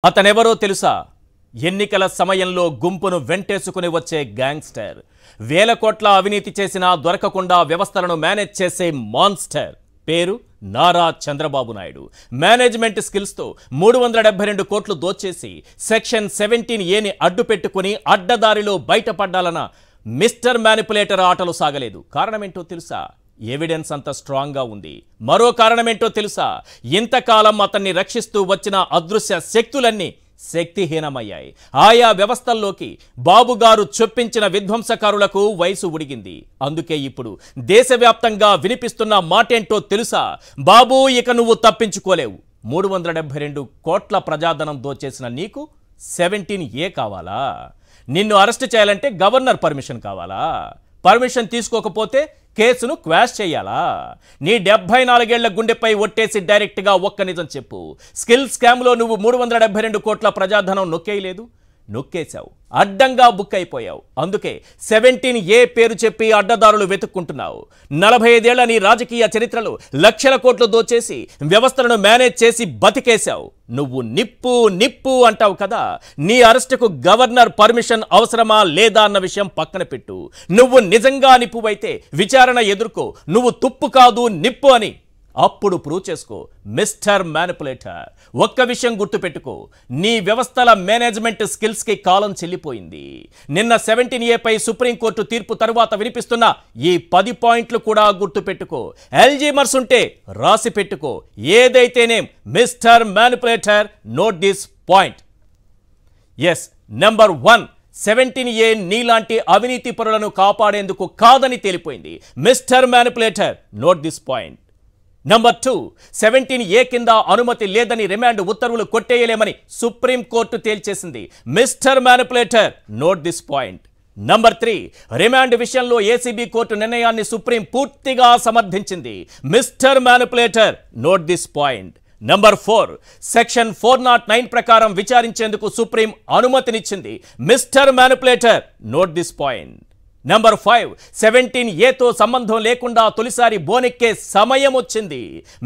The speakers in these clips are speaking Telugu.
అతనెవరో తెలుసా? ఎన్నికల సమయంలో గుంపును వెంటేసుకుని వచ్చే గ్యాంగ్స్టర్. వేల కోట్ల అవినీతి చేసినా దొరకకుండా వ్యవస్థలను మేనేజ్ చేసే మాన్స్టర్. పేరు నారా చంద్రబాబు నాయుడు. మేనేజ్మెంట్ స్కిల్స్తో 372 కోట్లు దోచేసి సెక్షన్ 17A అడ్డు పెట్టుకుని అడ్డదారిలో బయటపడ్డాలన్న మిస్టర్ మ్యానిపులేటర్ ఆటలు సాగలేదు. కారణమేంటో తెలుసా? ఎవిడెన్స్ అంత స్ట్రాంగ్గా ఉంది. మరో కారణమేంటో తెలుసా? ఇంతకాలం అతన్ని రక్షిస్తూ వచ్చిన అదృశ్య శక్తులన్నీ శక్తిహీనమయ్యాయి. ఆయా వ్యవస్థల్లోకి బాబుగారు చొప్పించిన విధ్వంసకారులకు వయసు ఉడిగింది. అందుకే ఇప్పుడు దేశవ్యాప్తంగా వినిపిస్తున్న మాటేంటో తెలుసా? బాబు, ఇక నువ్వు తప్పించుకోలేవు. 372 కోట్ల ప్రజాధనం దోచేసిన నీకు 17A కావాలా? నిన్ను అరెస్ట్ చేయాలంటే గవర్నర్ పర్మిషన్ కావాలా? పర్మిషన్ తీసుకోకపోతే కేసును క్వాష్ చేయాలా? నీ 74 ఏళ్ల గుండెపై ఒట్టేసి డైరెక్ట్గా ఒక్క నిజం చెప్పు. స్కిల్ స్కామ్లో నువ్వు 372 కోట్ల ప్రజాధనం నొక్కేయలేదు, నొక్కేశావు. అడ్డంగా బుక్ అయిపోయావు. అందుకే 17A పేరు చెప్పి అడ్డదారులు వెతుక్కుంటున్నావు. 45 ఏళ్ల నీ రాజకీయ చరిత్రలో లక్షల కోట్లు దోచేసి వ్యవస్థలను మేనేజ్ చేసి బతికేశావు. నువ్వు నిప్పు నిప్పు అంటావు కదా. నీ అరెస్టుకు గవర్నర్ పర్మిషన్ అవసరమా లేదా అన్న విషయం పక్కన పెట్టు. నువ్వు నిజంగా నిప్పువైతే విచారణ ఎదుర్కో. నువ్వు తుప్పు కాదు నిప్పు అని అప్పుడు ప్రూవ్ చేసుకో మిస్టర్ మ్యానిపులేటర్. ఒక్క విషయం గుర్తుపెట్టుకో, నీ వ్యవస్థల మేనేజ్మెంట్ స్కిల్స్కి కాలం చెల్లిపోయింది. నిన్న 17A పై సుప్రీంకోర్టు తీర్పు తరువాత వినిపిస్తున్న ఈ 10 పాయింట్లు కూడా గుర్తుపెట్టుకో. ఎల్జీమర్స్ ఉంటే రాసి పెట్టుకో. ఏదైతేనేం mister manipulator, note this point. Yes, number 1, 17A నీలాంటి అవినీతి పరులను కాపాడేందుకు కాదని తేలిపోయింది. Mister manipulator, note this point. Number 2, 17A కింద అనుమతి లేదని రిమాండ్ ఉత్తర్వులు కొట్టేయలేమని సుప్రీంకోర్టు తేల్చేసింది. Mister manipulator, note this point. Number 3, remand విషయంలో ఏసీబీ కోర్టు నిర్ణయాన్ని సుప్రీం పూర్తిగా సమర్థించింది. Mister manipulator, note this point. Number 4, section 409 ప్రకారం విచారించేందుకు సుప్రీం అనుమతినిచ్చింది. Mister manipulator, note this point. Number 5, 17A తో సంబంధం లేకుండా తొలిసారి బోనెక్కే సమయం వచ్చింది.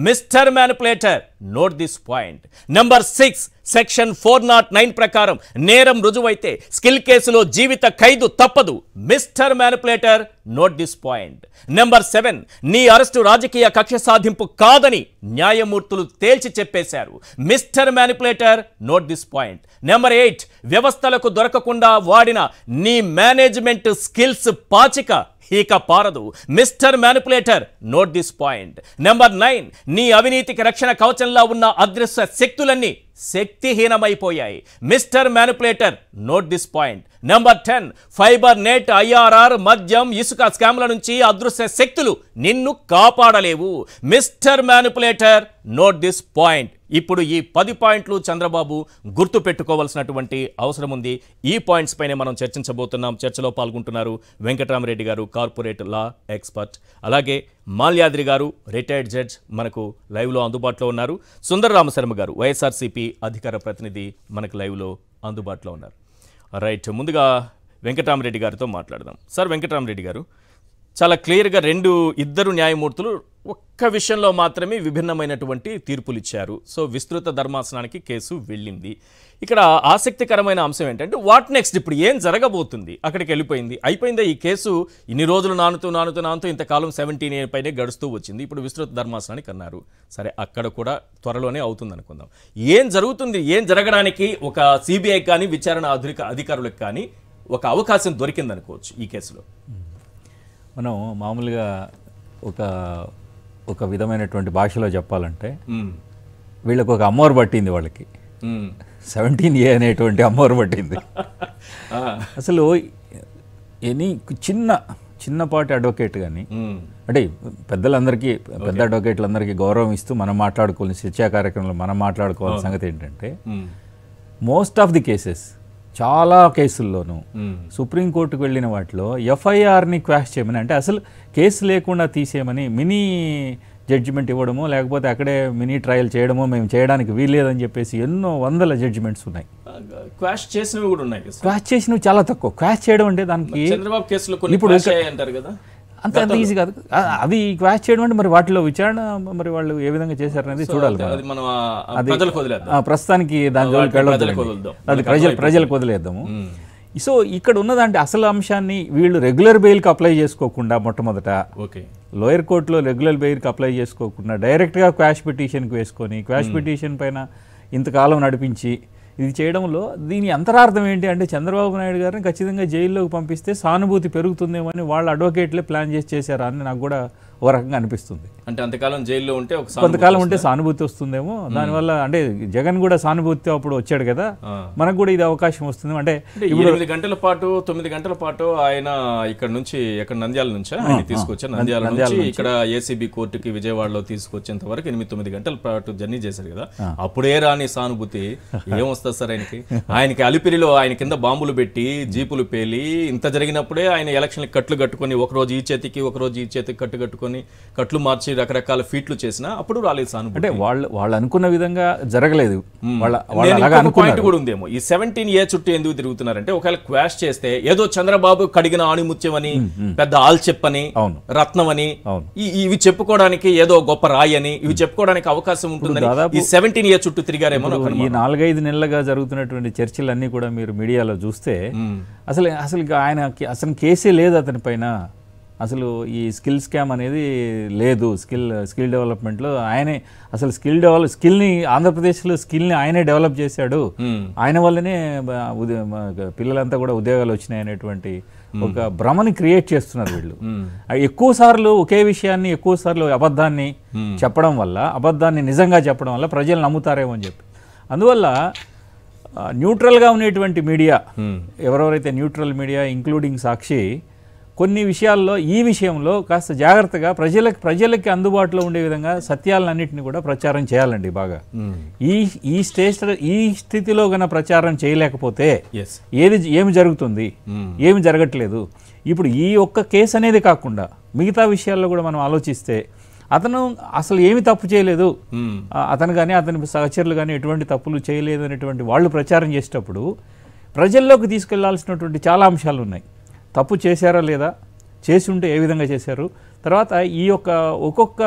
Mister manipulator, note this point. Number 6, section 409 ప్రకారం నేరం రుజువైతే స్కిల్ కేసులో జీవిత ఖైదు తప్పదు. Mister manipulator, note this point. Number 7, నీ అరెస్టు రాజకీయ కక్ష సాధింపు కాదని న్యాయమూర్తులు తేల్చి చెప్పేశారు. Mister manipulator, note this point. Number 8, వ్యవస్థలకు దొరకకుండా వాడిన నీ మేనేజ్మెంట్ స్కిల్స్ పాచిక ఇక పారదు. Mister manipulator, note this point. Number 9, నీ అవినీతికి రక్షణ కవచంలా ఉన్న అదృశ్య శక్తులన్నీ శక్తిహీనమైపోయాయి. Mister manipulator, note this point. Number 10, fibre net, IRR, మద్యం, ఇసుక స్కామ్ల నుంచి అదృశ్య శక్తులు నిన్ను కాపాడలేవు. Mister manipulator, note this point. ఇప్పుడు ఈ 10 పాయింట్లు చంద్రబాబు గుర్తు పెట్టుకోవాల్సినటువంటి అవసరం ఉంది. ఈ పాయింట్స్ పైనే మనం చర్చించబోతున్నాం. చర్చలో పాల్గొంటున్నారు వెంకటరామరెడ్డి గారు, కార్పొరేట్ లా ఎక్స్పర్ట్. అలాగే మాల్యాద్రి గారు, రిటైర్డ్ జడ్జ్, మనకు లైవ్లో అందుబాటులో ఉన్నారు. సుందర రామశర్మ గారు, వైఎస్ఆర్సీపీ అధికార ప్రతినిధి, మనకు లైవ్లో అందుబాటులో ఉన్నారు. రైట్, ముందుగా వెంకటరామరెడ్డి గారితో మాట్లాడదాం. సార్, వెంకటరామరెడ్డి గారు, చాలా క్లియర్గా ఇద్దరు న్యాయమూర్తులు ఒక్క విషయంలో మాత్రమే విభిన్నమైనటువంటి తీర్పులు ఇచ్చారు. సో విస్తృత ధర్మాసనానికి కేసు వెళ్ళింది. ఇక్కడ ఆసక్తికరమైన అంశం ఏంటంటే వాట్ నెక్స్ట్? ఇప్పుడు ఏం జరగబోతుంది? అక్కడికి వెళ్ళిపోయింది, అయిపోయిందా ఈ కేసు? ఇన్ని రోజులు నానుతూ ఇంతకాలం 17A పైనే గడుస్తూ వచ్చింది. ఇప్పుడు విస్తృత ధర్మాసనానికి అన్నారు. సరే, అక్కడ కూడా త్వరలోనే అవుతుంది అనుకుందాం. ఏం జరుగుతుంది? ఏం జరగడానికి ఒక సిబిఐ కానీ విచారణ అధికారులకు కానీ ఒక అవకాశం దొరికిందనుకోవచ్చు ఈ కేసులో. మనం మామూలుగా ఒక విధమైనటువంటి భాషలో చెప్పాలంటే వీళ్ళకి ఒక అమ్మోరు పట్టింది. వాళ్ళకి 17A అనేటువంటి అమ్మోరు పట్టింది. అసలు చిన్నపాటి అడ్వకేట్ కానీ, అంటే పెద్దలందరికీ, పెద్ద అడ్వకేట్లందరికీ గౌరవం ఇస్తూ మనం మాట్లాడుకోవాలి, శిక్షా కార్యక్రమంలో మనం మాట్లాడుకోవాల్సిన సంగతి ఏంటంటే మోస్ట్ ఆఫ్ ది కేసెస్, చాలా కేసుల్లోనూ సుప్రీంకోర్టుకు వెళ్ళిన వాటిలో ఎఫ్ఐఆర్ని క్వాష్ చేయమని, అంటే అసలు కేసు లేకుండా తీసేయమని మినీ జడ్జిమెంట్ ఇవ్వడమో, లేకపోతే అక్కడే మినీ ట్రయల్ చేయడమో మేము చేయడానికి వీల్లేదని చెప్పేసి ఎన్నో వందల జడ్జిమెంట్స్ ఉన్నాయి. క్వాష్ చేసినవి కూడా ఉన్నాయి. క్వాష్ చేసినవి చాలా తక్కువ. క్వాష్ చేయడం అంటే దానికి చంద్రబాబు కేసులో కొన్ని క్వాష్ అయ్యాయి అంటారు కదా. అంత ఈజీ కాదు. అది క్వాష్ చేయడం అంటే మరి వాటిలో విచారణ మరి వాళ్ళు ఏ విధంగా చేశారనేది చూడాలి. ప్రస్తుతానికి దాని జోలికి వెళ్ళొద్దు, అది ప్రజలకు వదిలేద్దాము. సో ఇక్కడ ఉన్నదంటే అసలు అంశాన్ని వీళ్ళు రెగ్యులర్ బెయిల్కి అప్లై చేసుకోకుండా మొట్టమొదట లోయర్ కోర్టులో రెగ్యులర్ బెయిల్కి అప్లై చేసుకోకుండా డైరెక్ట్గా క్వాష్ పిటిషన్కి వేసుకొని క్వాష్ పిటిషన్ పైన ఇంతకాలం నడిపించి ఇది చేయడంలో దీని అంతరార్థం ఏంటి అంటే చంద్రబాబు నాయుడు గారిని ఖచ్చితంగా జైల్లోకి పంపిస్తే సానుభూతి పెరుగుతుందేమో అని వాళ్ళ అడ్వకేట్లే ప్లాన్ చేసి చేశారా అని నాకు కూడా ఓ రకంగా అనిపిస్తుంది. అంటే అంతకాలం జైల్లో ఉంటే కొంతకాలం ఉంటే సానుభూతి వస్తుందేమో, దానివల్ల అంటే జగన్ కూడా సానుభూతి అప్పుడు వచ్చాడు కదా, మనకు కూడా ఇది అవకాశం వస్తుంది. అంటే 9 గంటల పాటు ఆయన ఇక్కడ నుంచి నంద్యాల నుంచి ఆయన తీసుకొచ్చారు. నంద్యాల నుంచి ఇక్కడ ఏసీబీ కోర్టుకి విజయవాడలో తీసుకొచ్చేంత వరకు 8-9 గంటల పాటు జర్నీ చేశారు కదా. అప్పుడే రాని సానుభూతి ఏమొస్తుంది సార్ ఆయనకి అలిపిరిలో ఆయన కింద బాంబులు పెట్టి జీపులు పేలి ఇంత జరిగినప్పుడే ఆయన ఎలక్షన్ కట్లు కట్టుకొని ఒకరోజు ఈ చేతికి ఒకరోజు ఈ చేతికి కట్టుకొని కట్లు మార్చి రకరకాల ఫీట్లు చేసినా అప్పుడు రాలేదు సానుభూతి. అంటే వాళ్ళు అనుకున్న విధంగా జరగలేదు. పాయింట్ కూడా ఉందేమో ఈ 17A చుట్టూ ఎందుకు తిరుగుతున్నారంటే ఒకవేళ క్వాష్ చేస్తే ఏదో చంద్రబాబు కడిగిన ఆణిముత్యం అని పెద్ద ఆల్చెప్పని రత్నం అని ఇవి చెప్పుకోవడానికి ఏదో గొప్ప రాయి అని ఇవి చెప్పుకోవడానికి అవకాశం ఉంటుందని ఈ 17A చుట్టూ తిరిగారేమో. ఈ 4-5 నెలలుగా జరుగుతున్నటువంటి చర్చలన్నీ కూడా మీరు మీడియాలో చూస్తే అసలు ఆయనకి అసలు కేసే లేదు అతని పైన. అసలు ఈ స్కిల్ స్కామ్ అనేది లేదు. స్కిల్ డెవలప్మెంట్లో ఆయనే అసలు స్కిల్ని ఆంధ్రప్రదేశ్లో స్కిల్ని ఆయనే డెవలప్ చేశాడు. ఆయన వల్లనే పిల్లలంతా కూడా ఉద్యోగాలు వచ్చినాయి అనేటువంటి ఒక భ్రమని క్రియేట్ చేస్తున్నారు వీళ్ళు. ఎక్కువ సార్లు ఒకే విషయాన్ని ఎక్కువ సార్లు అబద్ధాన్ని చెప్పడం వల్ల, అబద్ధాన్ని నిజంగా చెప్పడం వల్ల ప్రజలు నమ్ముతారేమో అని చెప్పి, అందువల్ల న్యూట్రల్గా ఉండేటువంటి మీడియా ఎవరెవరైతే న్యూట్రల్ మీడియా ఇంక్లూడింగ్ సాక్షి కొన్ని విషయాల్లో ఈ విషయంలో కాస్త జాగ్రత్తగా ప్రజలకి అందుబాటులో ఉండే విధంగా సత్యాలన్నింటినీ కూడా ప్రచారం చేయాలండి బాగా. ఈ స్థితిలో గన ప్రచారం చేయలేకపోతే ఏమి జరుగుతుంది, ఏమి జరగట్లేదు. ఇప్పుడు ఈ ఒక్క కేసు అనేది కాకుండా మిగతా విషయాల్లో కూడా మనం ఆలోచిస్తే అతను అసలు ఏమి తప్పు చేయలేదు, అతను కానీ అతని సహచరులు కానీ ఎటువంటి తప్పులు చేయలేదు అనేటువంటి వాళ్ళు ప్రచారం చేసేటప్పుడు ప్రజల్లోకి తీసుకెళ్లాల్సినటువంటి చాలా అంశాలు ఉన్నాయి. తప్పు చేశారా లేదా, చేసి ఉంటే ఏ విధంగా చేశారు, తర్వాత ఈ యొక్క ఒక్కొక్క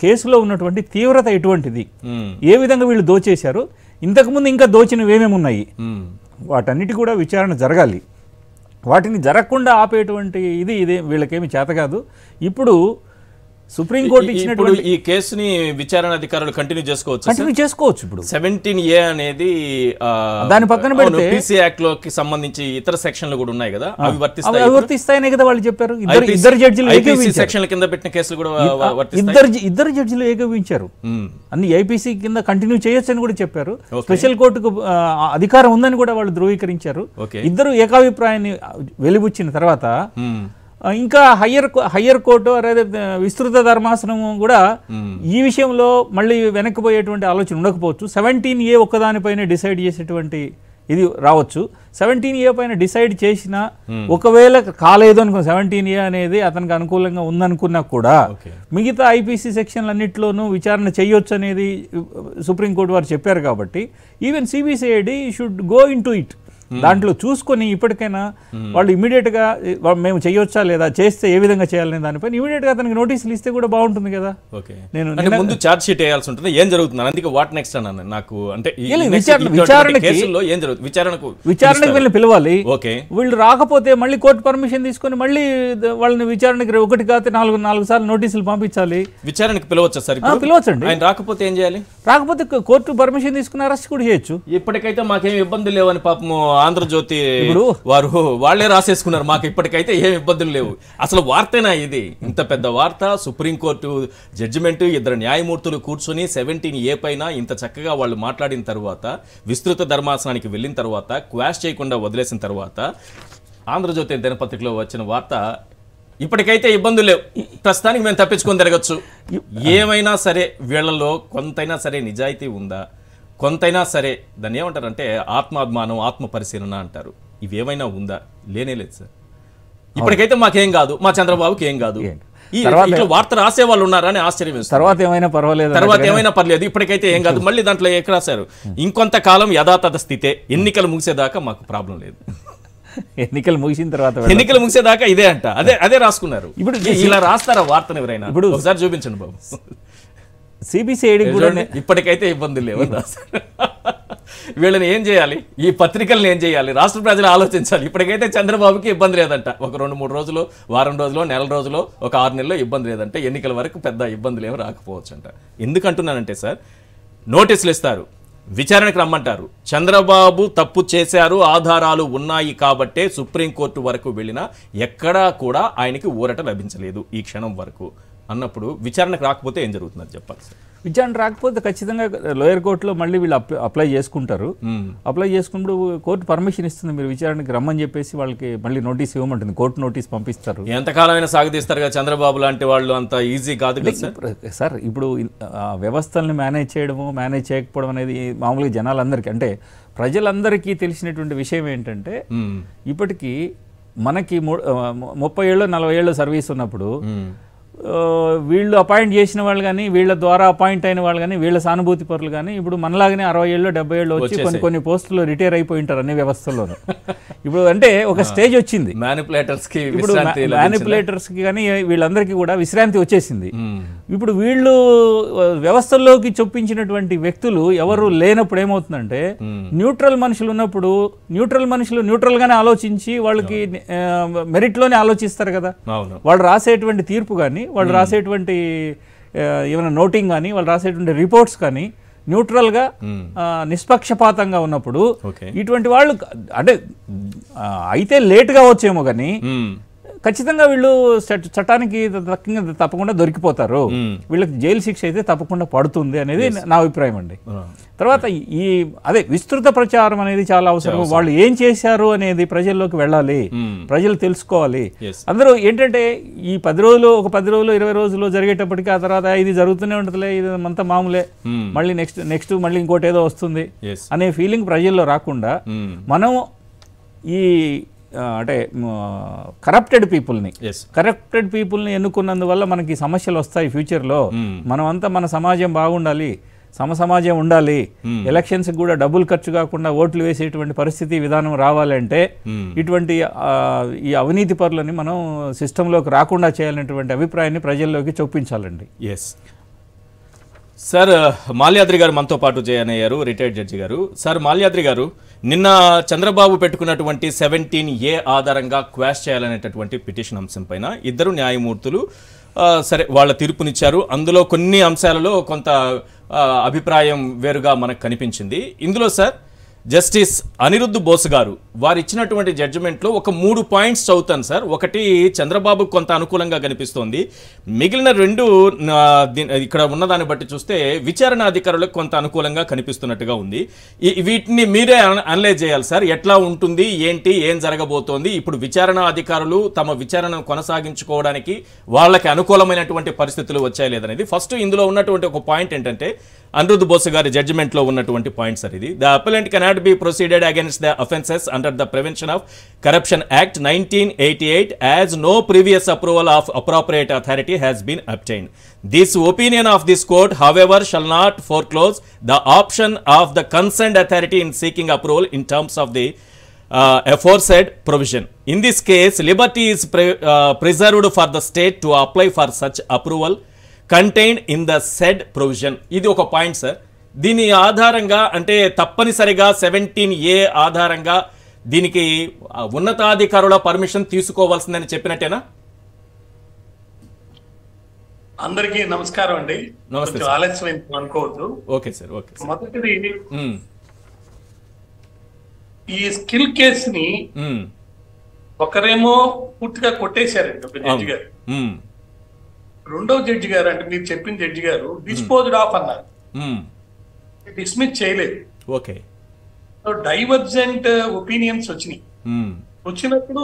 కేసులో ఉన్నటువంటి తీవ్రత ఎటువంటిది, ఏ విధంగా వీళ్ళు దోచేశారు, ఇంతకుముందు ఇంకా దోచినవి ఏమేమి ఉన్నాయి, వాటన్నిటి కూడా విచారణ జరగాలి. వాటిని జరగకుండా ఆపేటువంటి ఇదే వీళ్ళకేమి చేత కాదు. ఇప్పుడు సుప్రీంకోర్టు ఇచ్చినటువంటి ఈ కేసుని విచారణ అధికారులు కంటిన్యూ చేసుకోవచ్చు. ఇప్పుడు 17A అనేది దాని పక్కన పెడితే పీసీ యాక్ట్ లోకి సంబంధించి ఇతర సెక్షన్లు కూడా ఉన్నాయి కదా, అవి వర్తిస్తాయనే కదా వాళ్ళు చెప్పారు. ఇద్దరు జడ్జిలు సెక్షన్ల కింద పెట్టిన కేసులు కూడా ఇద్దరు జడ్జిలు ఏకీవించారు. అన్ని ఐపీసీ కింద కంటిన్యూ చేయొచ్చు అని కూడా చెప్పారు. స్పెషల్ కోర్టుకు అధికారం ఉందని కూడా వాళ్ళు ధృవీకరించారు. ఇద్దరు ఏకాభిప్రాయాన్ని వెలిబుచ్చిన తర్వాత ఇంకా హయ్యర్ కోర్టు అదే విస్తృత ధర్మాసనము కూడా ఈ విషయంలో మళ్ళీ వెనక్కిపోయేటువంటి ఆలోచన ఉండకపోవచ్చు. 17A ఒక్కదానిపైన డిసైడ్ చేసేటువంటి ఇది రావచ్చు. 17A పైన డిసైడ్ చేసిన ఒకవేళ కాలేదు అనుకో, 17A అనేది అతనికి అనుకూలంగా ఉందనుకున్నా కూడా మిగతా ఐపీసీ సెక్షన్లన్నింటిలోనూ విచారణ చేయొచ్చు అనేది సుప్రీంకోర్టు వారు చెప్పారు. కాబట్టి even CBCID should go in to it. దాంట్లో చూసుకొని ఇప్పటికైనా వాళ్ళు ఇమీడియట్గా మేము చేయొచ్చా లేదా, చేస్తే ఏ విధంగా చేయాలనే దానిపైన ఇమీడియట్గా అతనికి నోటీసులు ఇస్తే కూడా బాగుంటుంది కదా. నేను ముందు ఛార్జ్ షీట్ వేయాల్సి ఉంటుంది. ఏం జరుగుతుంది అందుకే వాట్ నెక్స్ట్ అన్నాను. నాకు అంటే విచారణకు వెళ్ళి పిలవాలి. వీళ్ళు రాకపోతే మళ్ళీ కోర్టు పర్మిషన్ తీసుకొని మళ్ళీ వాళ్ళని విచారణకి ఒకటి కాకపోతే 4 సార్లు నోటీసులు పంపించాలి. విచారణకి పిలవచ్చా సార్? పిలవచ్చండి. ఆయన రాకపోతే ఏం చేయాలి? రాకపోతే కోర్టు పర్మిషన్ తీసుకుని అరెస్ట్ కూడా చేయొచ్చు. ఇప్పటికైతే మాకేం ఇబ్బందులు లేవని పాపము ఆంధ్రజ్యోతి వాళ్లే రాసేసుకున్నారు. మాకు ఇప్పటికైతే ఏం ఇబ్బందులు లేవు. అసలు వార్తేనా ఇది? ఇంత పెద్ద వార్త, సుప్రీంకోర్టు జడ్జిమెంట్, 2 న్యాయమూర్తులు కూర్చొని 17A పైన ఇంత చక్కగా వాళ్ళు మాట్లాడిన తర్వాత, విస్తృత ధర్మాసనానికి వెళ్ళిన తర్వాత, క్వాష్ చేయకుండా వదిలేసిన తర్వాత ఆంధ్రజ్యోతి దినపత్రికలో వచ్చిన వార్త ఇప్పటికైతే ఇబ్బందులు లేవు, ప్రస్తుతానికి మేము తప్పించుకొని తిరగచ్చు. ఏమైనా సరే వీళ్లలో కొంతైనా సరే నిజాయితీ ఉందా, కొంతైనా సరే దాన్ని ఏమంటారంటే ఆత్మాభిమానం, ఆత్మ పరిశీలన అంటారు. ఇవేమైనా ఉందా? లేనేలేదు సార్. ఇప్పటికైతే మాకేం కాదు, మా చంద్రబాబుకి ఏం కాదు. వార్త రాసే వాళ్ళు ఉన్నారా అని ఆశ్చర్యం వేస్తుంది. తర్వాత ఏమైనా పర్లేదు, ఇప్పటికైతే ఏం కాదు. మళ్ళీ దాంట్లో ఎక్కడ రాశారు, ఇంకొంతకాలం యథాతథ స్థితే, ఎన్నికలు ముగిసేదాకా మాకు ప్రాబ్లం లేదు. ఎన్నికలు ముగిసిన తర్వాత ఎన్నికలు ముగిసేదాకా ఇదే అంట, అదే రాసుకున్నారు. ఇప్పుడు ఇలా రాస్తారా వార్తను ఎవరైనా? ఇప్పుడు ఒకసారి చూపించండి బాబు. సిబిసిఐడి కూడా ఇప్పటికైతే ఇబ్బందులు లేవు. వీళ్ళని ఏం చేయాలి, ఈ పత్రికలను ఏం చేయాలి, రాష్ట్ర ప్రజలు ఆలోచించాలి. ఇప్పటికైతే చంద్రబాబుకి ఇబ్బంది లేదంట, ఒక 2-3 రోజులు, వారం రోజులు, నెల రోజులు, ఒక 6 నెలల్లో ఇబ్బంది లేదంటే, ఎన్నికల వరకు పెద్ద ఇబ్బందులు ఏమి రాకపోవచ్చు అంట. ఎందుకంటున్నానంటే సార్, నోటీసులు ఇస్తారు, విచారణకు రమ్మంటారు. చంద్రబాబు తప్పు చేశారు, ఆధారాలు ఉన్నాయి కాబట్టే సుప్రీంకోర్టు వరకు వెళ్ళినా ఎక్కడా కూడా ఆయనకి ఊరట లభించలేదు ఈ క్షణం వరకు అన్నప్పుడు విచారణకు రాకపోతే ఏం జరుగుతుందని చెప్పాలి సార్. విచారణ రాకపోతే ఖచ్చితంగా లోయర్ కోర్టులో మళ్ళీ వీళ్ళు అప్లై చేసుకుంటారు. అప్లై చేసుకున్నప్పుడు కోర్టు పర్మిషన్ ఇస్తుంది, మీరు విచారణకి రమ్మని చెప్పేసి వాళ్ళకి మళ్ళీ నోటీస్ ఇవ్వమంటుంది, కోర్టు నోటీస్ పంపిస్తారు. ఎంతకాలమైనా సాగదీస్తారు కదా చంద్రబాబు లాంటి వాళ్ళు, అంత ఈజీ కాదు సార్. ఇప్పుడు వ్యవస్థల్ని మేనేజ్ చేయడము, మేనేజ్ చేయకపోవడం అనేది మామూలుగా జనాలందరికీ, అంటే ప్రజలందరికీ తెలిసినటువంటి విషయం ఏంటంటే, ఇప్పటికీ మనకి 30 ఏళ్ళు 40 ఏళ్ళు సర్వీస్ ఉన్నప్పుడు వీళ్ళు అపాయింట్ చేసిన వాళ్ళు కానీ, వీళ్ళ ద్వారా అపాయింట్ అయిన వాళ్ళు కానీ, వీళ్ళ సానుభూతి పరులు కానీ ఇప్పుడు మనలాగానే 60 ఏళ్ళు 70 ఏళ్ళు వచ్చి కొన్ని పోస్టులు రిటైర్ అయిపోయి ఉంటారు అన్ని వ్యవస్థల్లోనూ. ఇప్పుడు అంటే ఒక స్టేజ్ వచ్చింది, ఇప్పుడు మ్యానిపులేటర్స్కి కానీ వీళ్ళందరికీ కూడా విశ్రాంతి వచ్చేసింది. ఇప్పుడు వీళ్ళు వ్యవస్థల్లోకి చొప్పించినటువంటి వ్యక్తులు ఎవరు లేనప్పుడు ఏమవుతుందంటే, న్యూట్రల్ మనుషులు ఉన్నప్పుడు న్యూట్రల్ మనుషులు న్యూట్రల్ గానే ఆలోచించి వాళ్ళకి మెరిట్ లోనే ఆలోచిస్తారు కదా. వాళ్ళు రాసేటువంటి తీర్పు కానీ, వాళ్ళు రాసేటువంటి ఏమైనా నోటింగ్ కానీ, వాళ్ళు రాసేటువంటి రిపోర్ట్స్ కానీ న్యూట్రల్గా నిష్పక్షపాతంగా ఉన్నప్పుడు ఇటువంటి వాళ్ళు అంటే అయితే లేట్గా వచ్చేమో కానీ ఖచ్చితంగా వీళ్ళు చట్టానికి తప్పకుండా దొరికిపోతారు, వీళ్ళకి జైలు శిక్ష అయితే తప్పకుండా పడుతుంది అనేది నా అభిప్రాయం అండి. తర్వాత అదే విస్తృత ప్రచారం అనేది చాలా అవసరం. వాళ్ళు ఏం చేశారు అనేది ప్రజల్లోకి వెళ్ళాలి, ప్రజలు తెలుసుకోవాలి. అందరూ ఏంటంటే ఈ 10 రోజులు, ఒక 10 రోజులు 20 రోజులు జరిగేటప్పటికి ఆ తర్వాత ఇది జరుగుతూనే ఉంటుందిలే, ఇది అంతా మామూలే, మళ్ళీ నెక్స్ట్ మళ్ళీ ఇంకోటి ఏదో వస్తుంది అనే ఫీలింగ్ ప్రజల్లో రాకుండా మనం ఈ అంటే కరప్టెడ్ పీపుల్ని ఎన్నుకున్నందువల్ల మనకి సమస్యలు వస్తాయి ఫ్యూచర్లో. మనమంతా మన సమాజం బాగుండాలి, సమాజం ఉండాలి, ఎలక్షన్స్ కూడా డబ్బులు ఖర్చు కాకుండా ఓట్లు వేసేటువంటి పరిస్థితి విధానం రావాలంటే ఇటువంటి ఈ అవినీతి పరులని మనం సిస్టంలోకి రాకుండా చేయాలనేటువంటి అభిప్రాయాన్ని ప్రజల్లోకి చొప్పించాలండి. సార్, మాల్యాద్రి గారు మనతో పాటు జాయిన్ అయ్యారు, రిటైర్డ్ జడ్జి గారు. సార్ మాల్యాద్రి గారు, నిన్న చంద్రబాబు పెట్టుకున్నటువంటి 17A ఆధారంగా క్వాష్ చేయాలనేటటువంటి పిటిషన్ అంశం పైన 2 న్యాయమూర్తులు సరే వాళ్ళ తీర్పునిచ్చారు. అందులో కొన్ని అంశాలలో కొంత అభిప్రాయం వేరుగా మనకు కనిపించింది. ఇందులో సార్ జస్టిస్ అనిరుద్ధ్ బోస్ గారు వారు ఇచ్చినటువంటి జడ్జిమెంట్లో ఒక 3 పాయింట్స్ చదువుతాను సార్. ఒకటి చంద్రబాబు కొంత అనుకూలంగా కనిపిస్తోంది, మిగిలిన 2 ఇక్కడ ఉన్నదాన్ని బట్టి చూస్తే విచారణ అధికారులకు కొంత అనుకూలంగా కనిపిస్తున్నట్టుగా ఉంది. వీటిని మీరే అనలైజ్ చేయాలి సార్, ఎట్లా ఉంటుంది, ఏంటి, ఏం జరగబోతోంది, ఇప్పుడు విచారణ అధికారులు తమ విచారణను కొనసాగించుకోవడానికి వాళ్ళకి అనుకూలమైనటువంటి పరిస్థితులు వచ్చాయి లేదనేది. ఫస్ట్ ఇందులో ఉన్నటువంటి ఒక పాయింట్ ఏంటంటే అనిరుద్ధ్ బోస్ గారి జడ్జిమెంట్లో ఉన్నటువంటి పాయింట్ సార్ ఇది. The appellant cannot be proceeded against the offences under the Prevention of Corruption Act 1988 as no previous approval of appropriate authority has been obtained. This opinion of this court, however, shall not foreclose the option of the concerned authority in seeking approval in terms of the aforesaid provision. In this case, liberty is preserved for the state to apply for such approval contained in the said provision. ఇది ఒక పాయింట్ సార్. దీని ఆధారంగా అంటే తప్పనిసరిగా 17A ఆధారంగా దీనికి ఉన్నతాధికారుల పర్మిషన్ తీసుకోవాల్సిందని చెప్పినట్టేనా? అందరికీ నమస్కారం అండి. ఆలస్యం అనుకోవద్దు. Okay sir, okay. మొదటిది, ఈ స్కిల్ కేసుని ఒకరేమో పూర్తిగా కొట్టేశారండి ఒక జడ్జి గారు. రెండవ జడ్జి గారు, అంటే మీరు చెప్పిన జడ్జి గారు డిస్పోజ్డ్ ఆఫ్ అన్నారు, డిస్మిస్ చేయలేదు. ఓకే. డైవర్జెంట్ ఒపీనియన్స్ వచ్చినాయి. వచ్చినప్పుడు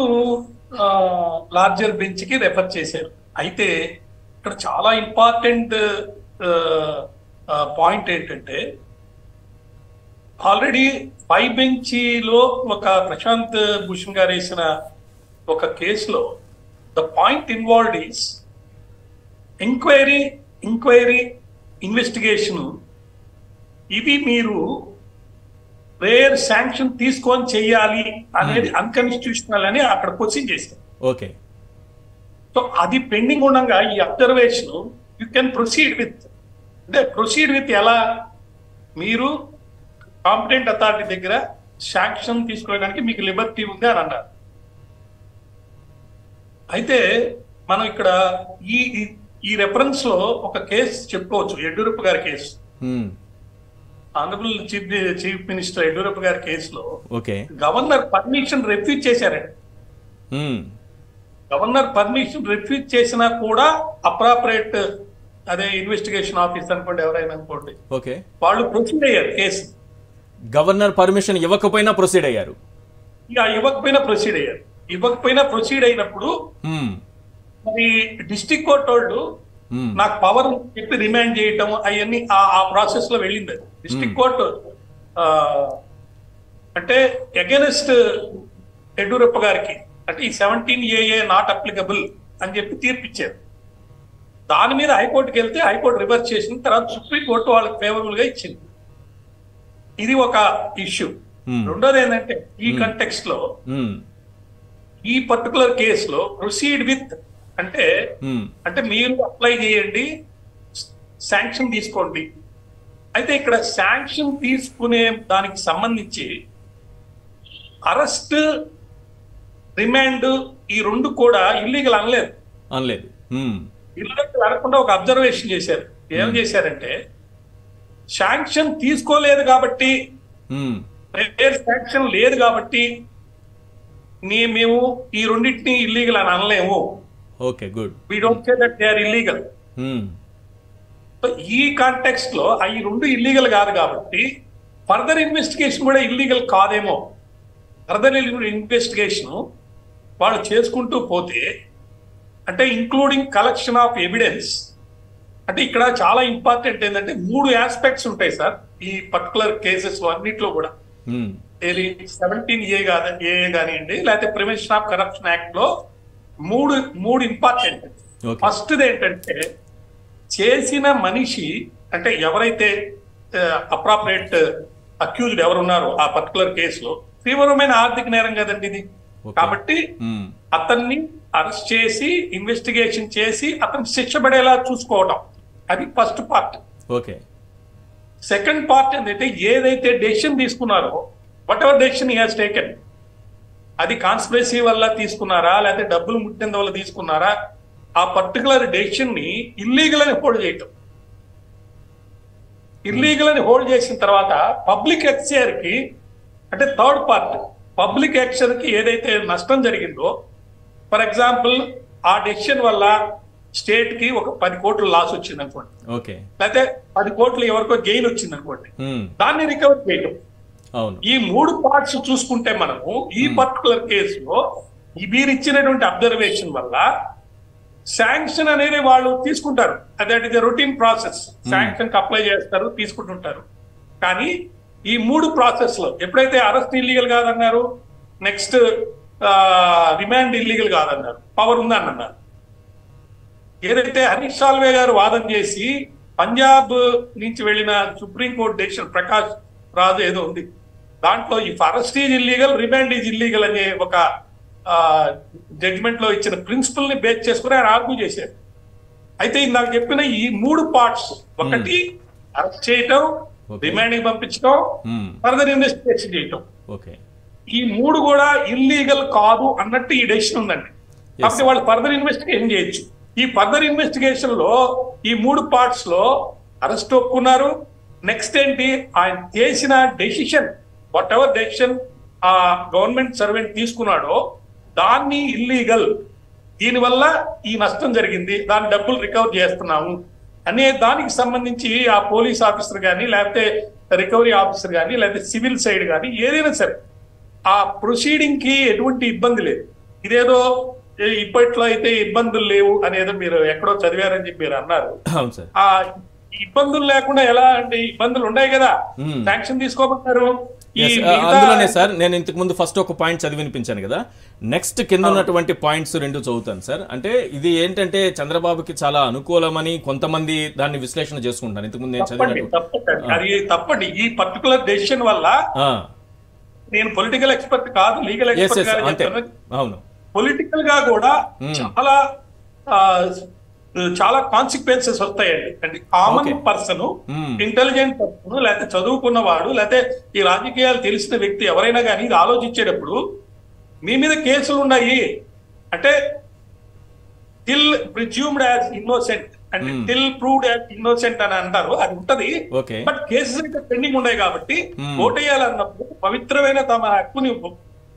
లార్జర్ బెంచ్ కి రెఫర్ చేశారు. అయితే ఇక్కడ చాలా ఇంపార్టెంట్ పాయింట్ ఏంటంటే, ఆల్రెడీ 5 బెంచ్లో ఒక ప్రశాంత్ భూషణ్ గారు వేసిన ఒక కేసులో the point involved is enquiry investigation. ఇవి మీరు రేర్ శాంక్షన్ తీసుకొని చెయ్యాలి అనేది అన్కాన్స్టిట్యూషనల్ అని అక్కడ క్వశ్చన్ చేశారు. ఓకే. సో అది పెండింగ్ ఉండగా ఈ observation you can proceed with, అంటే ప్రొసీడ్ విత్ ఎలా, మీరు కాంపిటెంట్ అథారిటీ దగ్గర శాంక్షన్ తీసుకోవడానికి మీకు లిబర్టీ ఉంది అని అన్నారు. అయితే మనం ఇక్కడ ఈ ఈ రెఫరెన్స్ లో ఒక కేసు చెప్పుకోవచ్చు, యడ్యూరప్ప గారి case. Honourable chief minister Yediyurappa గారి కేసులో గవర్నర్ పర్మిషన్ రిఫ్యూజ్ చేశారండి. గవర్నర్ పర్మిషన్ రిఫ్యూజ్ చేసినా కూడా అప్రాపరేట్, అదే ఇన్వెస్టిగేషన్ ఆఫీసర్ అనుకోండి, ఎవరైనా అనుకోండి, వాళ్ళు ప్రొసీడ్ అయ్యారు కేసు. గవర్నర్ పర్మిషన్ ఇవ్వకపోయినా ప్రొసీడ్ అయ్యారు. ఇవ్వకపోయినా ప్రొసీడ్ అయినప్పుడు మరి డిస్ట్రిక్ట్ కోర్ట్ వాళ్ళు నాకు పవర్ చెప్పి రిమాండ్ చేయటం అవన్నీ ఆ ప్రాసెస్ లో వెళ్ళింది. డిస్ట్రిక్ట్ కోర్టు అంటే అగైనెస్ట్ యడ్యూరప్ప గారికి అంటే ఈ 17AA నాట్ అప్లికబుల్ అని చెప్పి తీర్పిచ్చారు. దాని మీద హైకోర్టుకి వెళ్తే హైకోర్టు రివర్స్ చేసిన తర్వాత సుప్రీంకోర్టు వాళ్ళకి ఫేవరబుల్ గా ఇచ్చింది. ఇది ఒక ఇష్యూ. రెండోది ఏంటంటే ఈ కంటెక్స్ట్ లో ఈ పర్టికులర్ కేసులో ప్రొసీడ్ విత్ అంటే మీరు అప్లై చేయండి, శాంక్షన్ తీసుకోండి. అయితే ఇక్కడ శాంక్షన్ తీసుకునే దానికి సంబంధించి అరెస్ట్, రిమాండ్ ఈ రెండు కూడా ఇల్లీగల్ అనలేదు. ఇల్లీగల్ అనకుండా ఒక అబ్జర్వేషన్ చేశారు. ఏం చేశారంటే శాంక్షన్ తీసుకోలేదు కాబట్టి, శాంక్షన్ లేదు కాబట్టి మేము ఈ రెండింటిని ఇల్లీగల్ అని అనలేము. Okay, good. We don't say that they are illegal. So ఈ కాంటెక్స్ట్ లో ఈ రెండు ఇల్లీగల్ కాదు కాబట్టి ఫర్దర్ ఇన్వెస్టిగేషన్ కూడా ఇల్లీగల్ కాదేమో. ఫర్దర్ ఇన్వెస్టిగేషన్ వాళ్ళు చేసుకుంటూ పోతే, అంటే ఇంక్లూడింగ్ కలెక్షన్ ఆఫ్ ఎవిడెన్స్, అంటే ఇక్కడ చాలా ఇంపార్టెంట్ ఏంటంటే 3 ఆస్పెక్ట్స్ ఉంటాయి సార్ ఈ పర్టికులర్ కేసెస్ అన్నిట్లో కూడా. ఏది 17A కానివ్వండి, లేకపోతే ప్రివెన్షన్ ఆఫ్ కరప్షన్ యాక్ట్ లో మూడు ఇంపార్టెంట్. ఫస్ట్ ఏంటంటే చేసిన మనిషి, అంటే ఎవరైతే అప్రాపరేట్ అక్యూజ్డ్ ఎవరున్నారో ఆ పర్టికులర్ కేసులో తీవ్రమైన ఆర్థిక నేరం కదండి ఇది. కాబట్టి అతన్ని అరెస్ట్ చేసి ఇన్వెస్టిగేషన్ చేసి అతను శిక్ష పడేలా చూసుకోవడం, అది ఫస్ట్ పార్ట్. సెకండ్ పార్ట్ ఏంటంటే ఏదైతే డెసిషన్ తీసుకున్నారో, what ever decision he has taken, అది కాన్స్పిరసీ వల్ల తీసుకున్నారా లేకపోతే డబ్బులు ముట్టినందు వల్ల తీసుకున్నారా, ఆ పర్టికులర్ డెసిషన్ ని ఇల్లీగల్ అని హోల్డ్ చేయటం. ఇల్లీగల్ అని హోల్డ్ చేసిన తర్వాత పబ్లిక్ ఎక్స్చేర్ కి, అంటే థర్డ్ పార్ట్, పబ్లిక్ ఎక్స్చేర్ కి ఏదైతే నష్టం జరిగిందో, ఫర్ ఎగ్జాంపుల్ ఆ డెసిషన్ వల్ల స్టేట్ కి ఒక 10 కోట్ల లాస్ వచ్చింది అనుకోండి, లేకపోతే 10 కోట్లు ఎవరికో గెయిన్ వచ్చింది అనుకోండి, దాన్ని రికవర్ చేయటం. ఈ 3 పార్ట్స్ చూసుకుంటే మనము ఈ పర్టికులర్ కేసులో మీరు ఇచ్చినటువంటి అబ్జర్వేషన్ వల్ల శాంక్షన్ అనేది వాళ్ళు తీసుకుంటారు. That is routine process. Sanction కి అప్లై చేస్తారు, తీసుకుంటుంటారు. కానీ ఈ 3 ప్రాసెస్ లో ఎప్పుడైతే అరెస్ట్ ఇల్లీగల్ కాదన్నారు, నెక్స్ట్ రిమాండ్ ఇల్లీగల్ కాదన్నారు, పవర్ ఉందని అన్నారు. ఏదైతే హరీష్ సాల్వే గారు వాదన చేసి పంజాబ్ నుంచి వెళ్ళిన సుప్రీంకోర్టు డెసిషన్, ప్రకాష్ రాజు ఏదో ఉంది, దాంట్లో ఈ arrest is illegal, remand is illegal అనే ఒక జడ్జిమెంట్ లో ఇచ్చిన ప్రిన్సిపల్ ని బేస్ చేసుకుని ఆయన ఆర్గ్యూ చేశారు. అయితే నాకు చెప్పిన ఈ 3 పార్ట్స్, ఒకటి అరెస్ట్ చేయటం, రిమాండ్ కి పంపించడం, ఫర్దర్ ఇన్వెస్టిగేషన్ చేయటం, ఈ 3 కూడా ఇల్లీగల్ కాదు అన్నట్టు ఈ డెసిషన్ ఉందండి. కాబట్టి వాళ్ళు ఫర్దర్ ఇన్వెస్టిగేషన్ చేయొచ్చు. ఈ ఫర్దర్ ఇన్వెస్టిగేషన్ లో ఈ 3 పార్ట్స్ లో అరెస్ట్ ఒప్పుకున్నారు. నెక్స్ట్ ఏంటి, ఆయన చేసిన డెసిషన్, వాట్ ఎవర్ డెసిషన్ ఆ గవర్నమెంట్ సర్వెంట్ తీసుకున్నాడో దాన్ని ఇల్లీగల్, దీనివల్ల ఈ నష్టం జరిగింది, దాని డబ్బులు రికవర్ చేస్తున్నాము అనే దానికి సంబంధించి ఆ పోలీస్ ఆఫీసర్ కానీ, లేకపోతే రికవరీ ఆఫీసర్ కానీ, లేకపోతే సివిల్ సైడ్ కానీ ఏదైనా సరే ఆ ప్రొసీడింగ్ కి ఎటువంటి ఇబ్బంది లేదు. ఇదేదో ఇప్పట్లో అయితే ఇబ్బందులు లేవు అనేదో మీరు ఎక్కడో చదివారని చెప్పి మీరు అన్నారు. ఆ ఇబ్బందులు లేకుండా ఎలా అంటే ఇబ్బందులు ఉన్నాయి కదా, శాంక్షన్ తీసుకోమంటారు. అందులోనే సార్ నేను ఇంతకు ముందు ఫస్ట్ ఒక పాయింట్ చదివి వినిపించాను కదా, నెక్స్ట్ కింద ఉన్నటువంటి పాయింట్స్ 2 చదువుతాను సార్. అంటే ఇది ఏంటంటే చంద్రబాబుకి చాలా అనుకూలమని కొంతమంది దాన్ని విశ్లేషణ చేసుకుంటాను. ఇంతకు ముందు నేను చదివినట్టు తప్పండి, ఈ పర్టికులర్ డెసిషన్ వల్ల నేను పొలిటికల్ ఎక్స్పర్ట్ కాదు, లీగల్ ఎక్స్పర్ట్ గానే అంతే చెప్తాను. అవును పొలిటికల్ గా కూడా చాలా చాలా కాన్సిక్వెన్సెస్ వస్తాయండి. అంటే కామన్ పర్సన్, ఇంటెలిజెంట్ పర్సన్, లేకపోతే చదువుకున్నవాడు, లేకపోతే ఈ రాజకీయాలు తెలిసిన వ్యక్తి ఎవరైనా కానీ ఇది ఆలోచించేటప్పుడు మీ మీద కేసులు ఉన్నాయి అంటే టిల్ ప్రిజ్యూమ్డ్ యాజ్ ఇన్నోసెంట్ అంటే టిల్ ప్రూవ్డ్ యాజ్ ఇన్నోసెంట్ అని అంటారు, అది ఉంటది. బట్ కేసెస్ అయితే పెండింగ్ ఉన్నాయి కాబట్టి ఓటేయాలన్నప్పుడు పవిత్రమైన తమ హక్కుని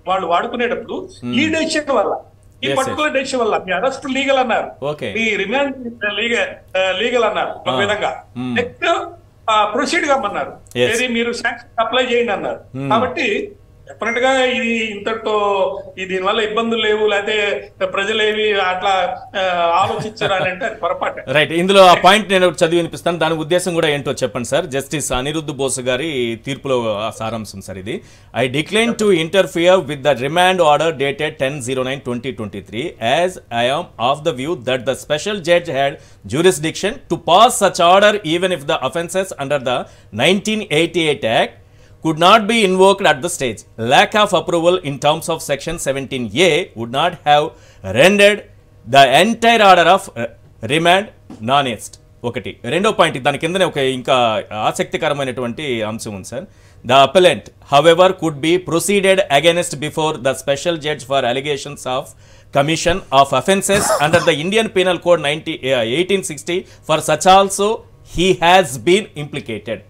వాళ్ళు వాడుకునేటప్పుడు ఈ డెసిషన్ వల్ల, ఈ పర్టికులర్ డెసిషన్ వల్ల మీ అరెస్ట్ లీగల్ అన్నారు, మీ రిమాండ్ లీగల్ అన్నారు ఒక విధంగా, నెక్స్ట్ ప్రొసీడ్ కమ్మన్నారు, ఏది మీరు శాంక్షన్ అప్లై చేయండి అన్నారు. కాబట్టి డెఫినెట్ గా ఇది ఇంతటితో దీనివల్ల ఇబ్బందులు లేవు, లేకపోతే ప్రజలేవి అట్లా ఆలోచించారు అని అంటే అది పొరపాటు. రైట్, ఇందులో ఆ పాయింట్ నేను చదివి వినిపిస్తాను, దాని ఉద్దేశం కూడా ఏంటో చెప్పండి సార్. జస్టిస్ అనిరుద్ధ్ బోస్ గారి తీర్పులో సారాంశం సార్ ఇది. I decline to interfere with the remand order dated 10/09/2023 as I am of the view that the special judge had jurisdiction to pass such order even if the offences under the 1988 Act could not be invoked at the stage. Lack of approval in terms of section 17A would not have rendered the entire order of remand non-est. ఒకటి. రెండో పాయింట్ దాని కిందనే ఒక ఇంకా ఆసక్తికరమైనటువంటి అంశం ఉంది sir. The appellant, however, could be proceeded against before the special judge for allegations of commission of offences under the Indian Penal Code 1860 for such also he has been implicated.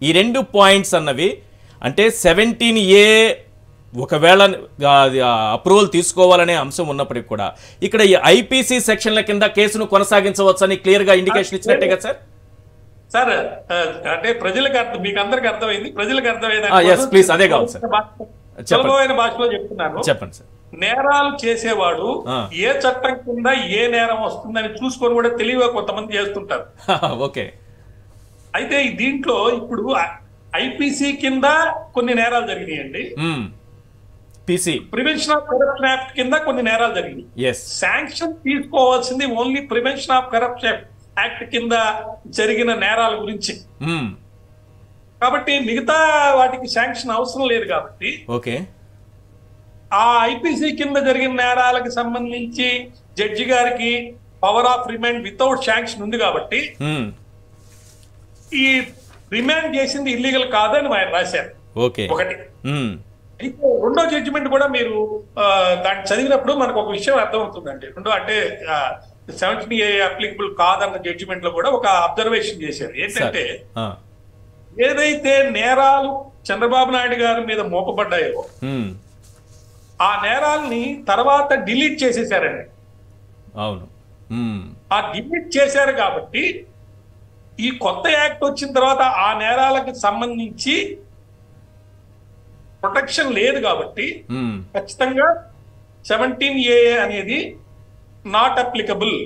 ఈ రెండు పాయింట్స్ అన్నవి అంటే 17A ఒకవేళ అప్రూవల్ తీసుకోవాలనే అంశం ఉన్నప్పటికీ కూడా ఇక్కడ ఈ ఐపీసీ సెక్షన్ల కింద కేసును కొనసాగించవచ్చని క్లియర్ గా ఇండికేషన్ ఇచ్చినట్టే కదా సార్? సార్ అంటే ప్రజలకు మీకు అందరికి అర్థమైంది, ప్రజలకు ప్లీజ్ అదే కావాలి సార్, సులభమైన భాషలో చెప్తున్నాను. చెప్పండి సార్. నేరాలు చేసేవాడు ఏ చట్టం కింద ఏ నేరం వస్తుందని చూసుకొని కూడా తెలివిగా కొంతమంది చేస్తుంటారు. ఓకే. అయితే దీంట్లో ఇప్పుడు ఐపీసీ కింద కొన్ని నేరాలు జరిగినాయండి, ప్రివెన్షన్ ఆఫ్ కరప్షన్ యాక్ట్ కింద కొన్ని నేరాలు జరిగినాయి. శాంక్షన్ తీసుకోవాల్సింది only prevention of corruption act కింద జరిగిన నేరాల గురించి. కాబట్టి మిగతా వాటికి శాంక్షన్ అవసరం లేదు. కాబట్టి ఆ ఐపీసీ కింద జరిగిన నేరాలకు సంబంధించి జడ్జి గారికి power of remand without sanction ఉంది. కాబట్టి ఈ రిమాండ్ చేసింది ఇల్లీగల్ కాదని ఆయన రాశారు. ఒకటి. అయితే రెండో జడ్జిమెంట్ కూడా మీరు దాన్ని చదివినప్పుడు మనకు ఒక విషయం అర్థమవుతుందండి. రెండో అంటే 17A అప్లికబుల్ కాదన్న జడ్జిమెంట్ లో కూడా ఒక అబ్జర్వేషన్ చేశారు. ఏంటంటే ఏదైతే నేరాలు చంద్రబాబు నాయుడు గారి మీద మోపబడ్డాయో ఆ నేరాల్ని తర్వాత డిలీట్ చేసేసారండి. అవును. ఆ డిలీట్ చేశారు కాబట్టి ఈ కొత్త యాక్ట్ వచ్చిన తర్వాత ఆ నేరాలకు సంబంధించి ప్రొటెక్షన్ లేదు. కాబట్టి ఖచ్చితంగా 17A అనేది నాట్ అప్లికబుల్,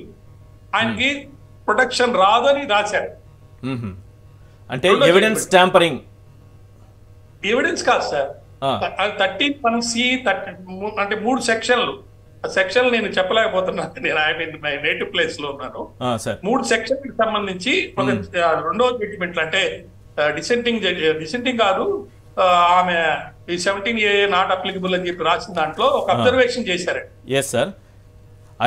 ఆయనకి ప్రొటెక్షన్ రాదు అని రాశారు. అంటే ఎవిడెన్స్ ట్యాంపరింగ్, ఎవిడెన్స్ కాదు సార్. 13(1)C అంటే 3 సెక్షన్లు. ఆ సెక్షన్ నేను చెప్పలేకపోతున్నాను, నేను మై నేటివ్ ప్లేస్ లో ఉన్నాను. 3 సెక్షన్కి సంబంధించి రెండో జడ్జిమెంట్లు అంటే డిసెంటింగ్ కాదు, ఆమె ఈ 17A నాట్ అప్లికబుల్ అని చెప్పి రాసిన దాంట్లో ఒక అబ్జర్వేషన్ చేశారు. Yes sir.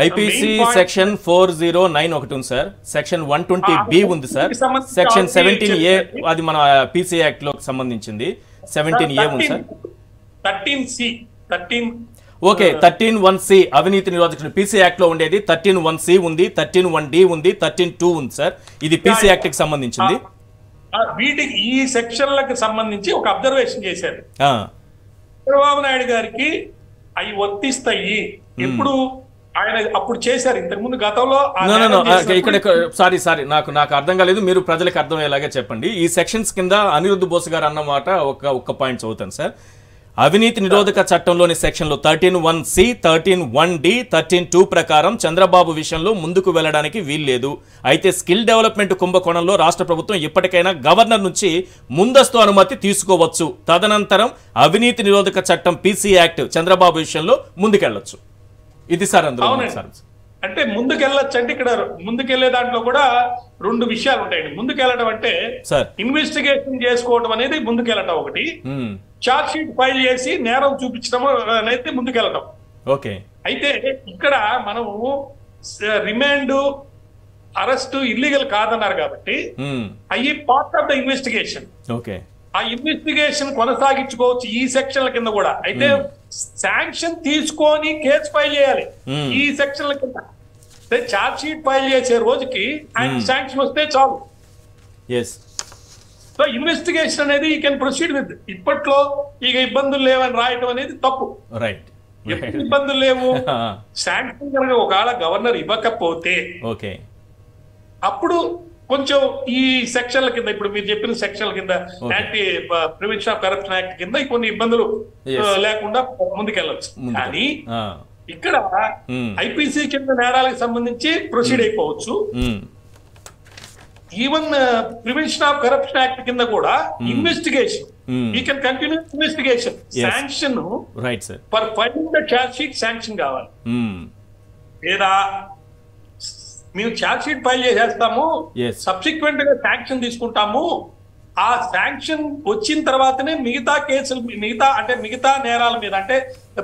ఐపీసీ సెక్షన్ 409 ఒకటి ఉంది సార్, సెక్షన్ 120B ఉంది సార్, సెక్షన్ 17A అది మన పీసీ యాక్ట్ లో సంబంధించింది. 17A ఉంది సార్. 13 ఓకే. 13(1)C అవినీతి నిరోధక పీసీ యాక్ట్ లో ఉండేది. 13(1)C ఉంది, 13(1)D ఉంది, 13(2) ఉంది సార్. ఇది పీసీ యాక్ట్ కి సంబంధించింది. వీటికి ఈ సెక్షన్లకు సంబంధించి ఒక అబ్జర్వేషన్ చేశారు. చంద్రబాబు నాయుడు గారికి అవి వర్తిస్తాయి. ఎప్పుడు ఆయన అప్పుడు చేశారు, ఇంతకు ముందు గతంలో. ఇక్కడ సారీ నాకు అర్థం కాలేదు, మీరు ప్రజలకు అర్థమయ్యేలాగా చెప్పండి. ఈ సెక్షన్స్ కింద అనిరుద్ధ్ బోస్ గారు అన్నమాట ఒక్క పాయింట్ చదువుతాను సార్. అవినీతి నిరోధక చట్టంలోని సెక్షన్లు 13(1)C, 13(1)D, 13(2) ప్రకారం చంద్రబాబు విషయంలో ముందుకు వెళ్లడానికి వీల్లేదు. అయితే స్కిల్ డెవలప్మెంట్ కుంభకోణంలో రాష్ట్ర ప్రభుత్వం ఇప్పటికైనా గవర్నర్ నుంచి ముందస్తు అనుమతి తీసుకోవచ్చు. తదనంతరం అవినీతి నిరోధక చట్టం పీసీ యాక్ట్ చంద్రబాబు విషయంలో ముందుకెళ్లొచ్చు. ఇది సార్ అందులో. అంటే ముందుకెళ్ళొచ్చు అంటే ఇక్కడ ముందుకెళ్లే దాంట్లో కూడా 2 విషయాలు ఉంటాయండి. ముందుకెళ్ళడం అంటే సార్ ఇన్వెస్టిగేషన్ చేసుకోవడం అనేది ముందుకెళ్ళటం ఒకటి, చార్జ్ షీట్ ఫైల్ చేసి నేరం చూపించడం అనేది ముందుకెళ్ళటం. ఓకే. అయితే ఇక్కడ మనము రిమాండ్ అరెస్ట్ ఇల్లీగల్ కాదన్నారు కాబట్టి అయ్యి part of the investigation. Okay. ఆ ఇన్వెస్టిగేషన్ కొనసాగించుకోవచ్చు ఈ సెక్షన్ల కింద కూడా. అయితే శాంక్షన్ తీసుకొని కేసు ఫైల్ చేయాలి ఈ సెక్షన్ల కింద. చార్జ్ షీట్ ఫైల్ చేసే రోజుకి ఆయన శాంక్షన్ వస్తే చాలు. సో ఇన్వెస్టిగేషన్ అనేది యూ కెన్ ప్రొసీడ్ విత్. ఇప్పట్లో ఇక ఇబ్బందులు లేవని రాయటం అనేది తప్పు. రైట్. ఎప్పుడు ఇబ్బందులు లేవు, శాంక్షన్ కనుక ఒకవేళ గవర్నర్ ఇవ్వకపోతే ఓకే అప్పుడు కొంచెం ఈ సెక్షన్ల కింద, ఇప్పుడు మీరు చెప్పిన సెక్షన్ల కింద anti prevention of corruption act కింద కొన్ని ఇబ్బందులు లేకుండా ముందుకెళ్ళచ్చు. కానీ ఇక్కడ ఐపీసీ కింద నేరాలకు సంబంధించి ప్రొసీడ్ అయిపోవచ్చు. Even prevention of corruption act కింద కూడా investigation you can continue investigation. Sanction for filing the charge sheet sanction కావాలి. లేదా మేము ఛార్జ్ షీట్ ఫైల్ చేసేస్తాము, సబ్సిక్వెంట్ గా శాంక్షన్ తీసుకుంటాము, ఆ శాంక్షన్ వచ్చిన తర్వాతనే మిగతా కేసులు మిగతా నేరాల మీద అంటే